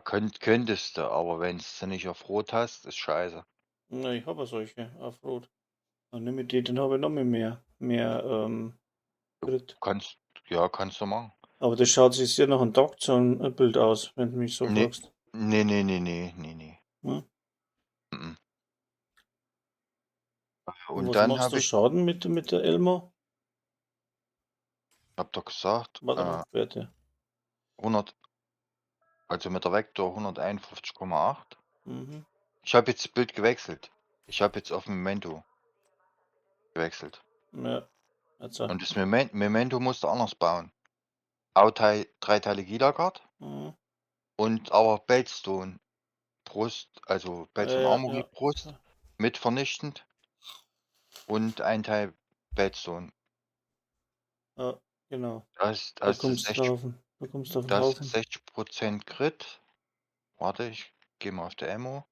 Könntest du, aber wenn du nicht auf Rot hast, ist scheiße. Na, ich habe solche auf Rot. Dann nehme ich die, dann habe ich noch mal mehr Crit. Kannst du machen. Aber das schaut sich sehr nach einem Dark Zone Bild aus, wenn du mich so Nee, fragst. nee. Hm? Mhm. Und Und was dann machst du habe ich, Schaden mit der Elmo? hab doch gesagt, Warte mal, Werte. 100, also mit der Vektor 151,8. Mhm. Ich habe jetzt das Bild gewechselt. Ich habe jetzt auf Memento gewechselt. Ja. Also. Und das Memento musst du anders bauen. Auch 3 Teile Gilagard Mhm. und aber Bellstone Brust, also Bellstone Ja, Armory ja. Brust mit vernichtend und ein Teil Bellstone. Ja, genau. Das Da ist kommst du drauf. Da kommst du auf den Haufen. 60% Crit. Warte, ich gehe mal auf der Ammo.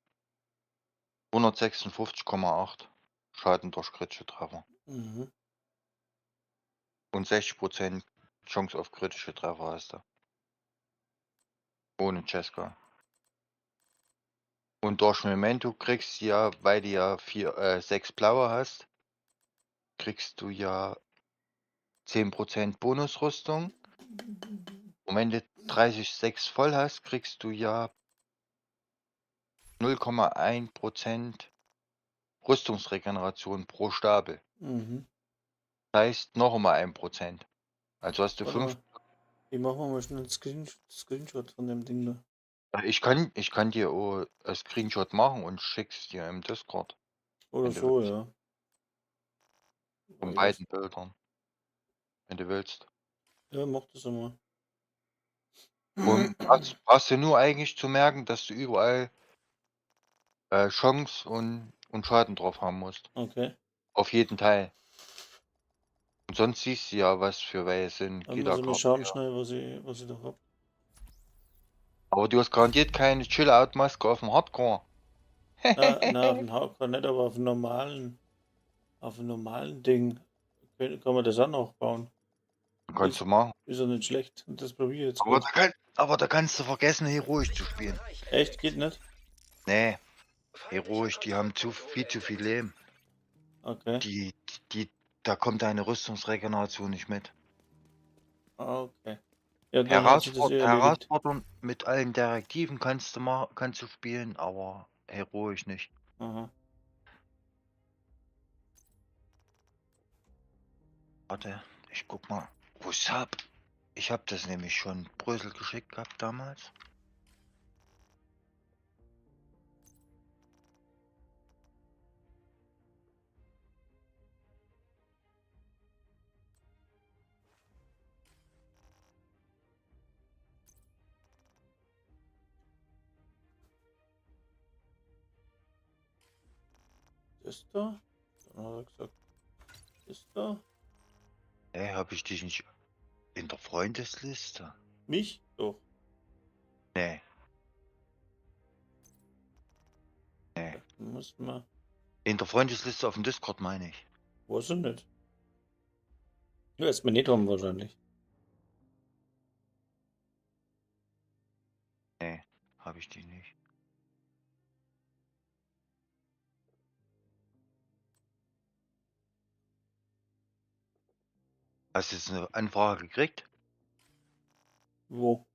156,8 Schaden durch kritische Treffer. Mhm. Und 60% Chance auf kritische Treffer hast du. Ohne Cheska. Und durch Memento kriegst du ja, weil du ja 6 blaue hast, kriegst du ja 10% Bonusrüstung. Und wenn du 30,6 voll hast, kriegst du ja 0,1% Rüstungsregeneration pro Stapel. Mhm. Das heißt noch einmal 1%. Also hast du Warte 5. mal. Ich mache mal schnell einen Screenshot von dem Ding da. Ich kann dir auch ein Screenshot machen und schick's dir im Discord. Oder Wenn du so, willst. ja. Von Weil beiden Bildern. Wenn du willst. Ja, mach das einmal. Und hast du nur eigentlich zu merken, dass du überall Chance und Schaden drauf haben musst. Okay. Auf jeden Teil. Und sonst siehst du ja, was für welche sind. Dann muss ich mal schauen schnell, was ich da hab. Aber du hast garantiert keine Chill-Out-Maske auf dem Hardcore. Na, auf dem Hardcore nicht, aber auf dem normalen Ding kann man das auch noch bauen. Kannst du machen. Ist ja nicht schlecht. Und das probiere ich jetzt Aber gerade. da kannst du vergessen, heroisch zu spielen. Echt? Geht nicht? Nee, heroisch, die haben viel zu viel Leben. Okay. Da kommt deine Rüstungsregeneration nicht mit. Okay. Ja, dann hat sich das erledigt. Herausforderung mit allen Direktiven kannst du spielen, aber heroisch nicht. Aha. Warte, ich guck mal, wo ich's hab. Ich hab das nämlich schon Brösel geschickt gehabt damals. Das da? Dann hat er gesagt, das da? Hey, hab ich dich nicht in der Freundesliste? Mich? Doch. Nee. Nee. Muss man. In der Freundesliste auf dem Discord meine ich. Weiß ich nicht. Ja, ist mir nicht haben wahrscheinlich. Nee, hab ich die nicht. Hast du jetzt eine Anfrage gekriegt? Wo?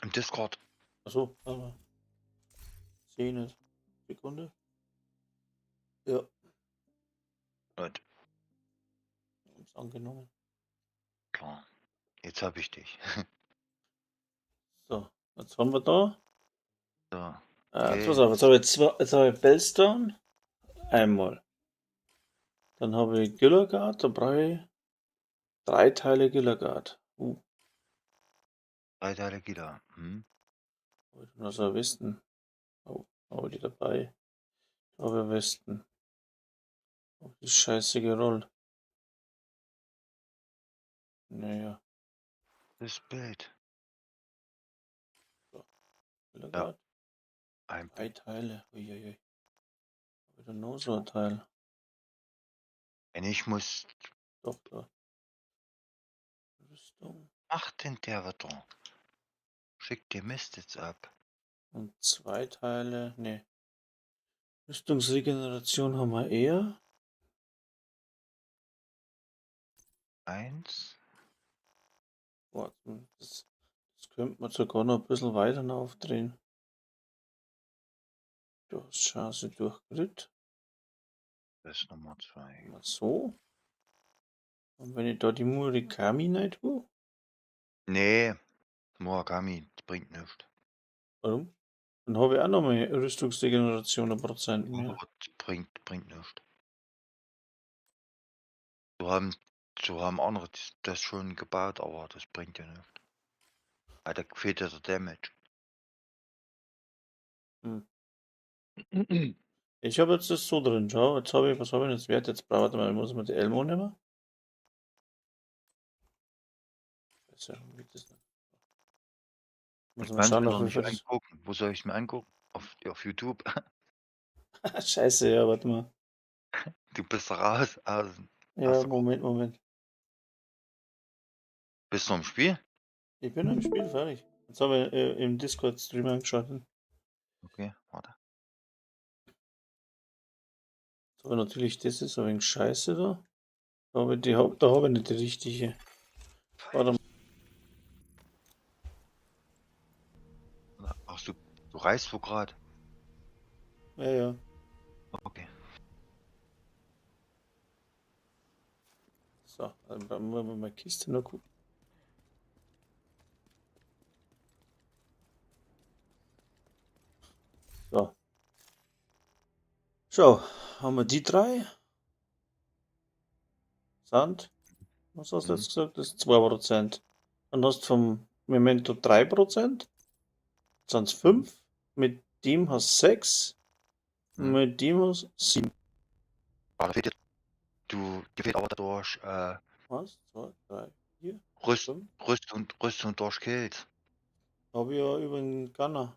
Im Discord. Achso, aber. Sehe nicht. Sekunde. Ja, Gut, hab's angenommen. klar. Jetzt hab ich dich. So, jetzt haben wir da. So. Jetzt pass auf, jetzt habe ich Bellstone. Einmal. Dann habe ich Gillergard, da brauche ich 3 Teile Gillergard. 3 Teile Gila. Hm? Habe ich noch so Westen. Oh, habe ich die dabei. Ich habe Westen. Oh, die Scheiße gerollt. Naja, Das Bild. Gillergard. Ein 3 Teile. Uiuiui. Habe ich da noch so ein Teil? Wenn ich muss. Doch, da. Rüstung. Macht denn der wieder? Schickt dir Mist jetzt ab. Und 2 Teile. Ne. Rüstungsregeneration haben wir eher. 1. Warte, das könnte man sogar noch ein bisschen weiter aufdrehen. Du hast Chance durch Grid. Das ist Nummer 2. Mal so. Und wenn ich da die Murakami nicht tue? Nee. Murakami, das bringt nichts. Warum? Dann habe ich auch noch mal Rüstungsregeneration 1% mehr. Aber das bringt nichts. So haben andere das schon gebaut, aber das bringt ja nichts. Weil da fehlt ja der Damage. Ich habe jetzt das so drin, schau. Jetzt habe ich, was habe ich jetzt Wert? Jetzt warte mal, muss ich mal die Elmo nehmen. Scheiße, wie geht das denn? Muss man schauen, auf wie viel das... Wo soll ich es mir angucken? Auf YouTube? Scheiße, ja, warte mal. Du bist raus. Ja, Moment. Bist du im Spiel? Ich bin im Spiel fertig. Jetzt habe ich im Discord-Stream angeschaltet. Okay, warte. Aber natürlich, das ist ein wenig scheiße da. Aber da habe ich nicht die richtige. Warte mal. Ach, du reist wo gerade? Ja. Okay. So, dann müssen wir mal Kiste noch gucken. So. Schau, haben wir die 3. Sand. Was hast du jetzt gesagt? Das ist 2%. Dann hast du vom Memento 3%. Sind es 5. Mit dem hast du 6. Mit dem hast du 7. Aber dir fehlt aber dadurch Was? 2, 3, 4. Rüstung durch Kills. Habe ich ja über den Gunner.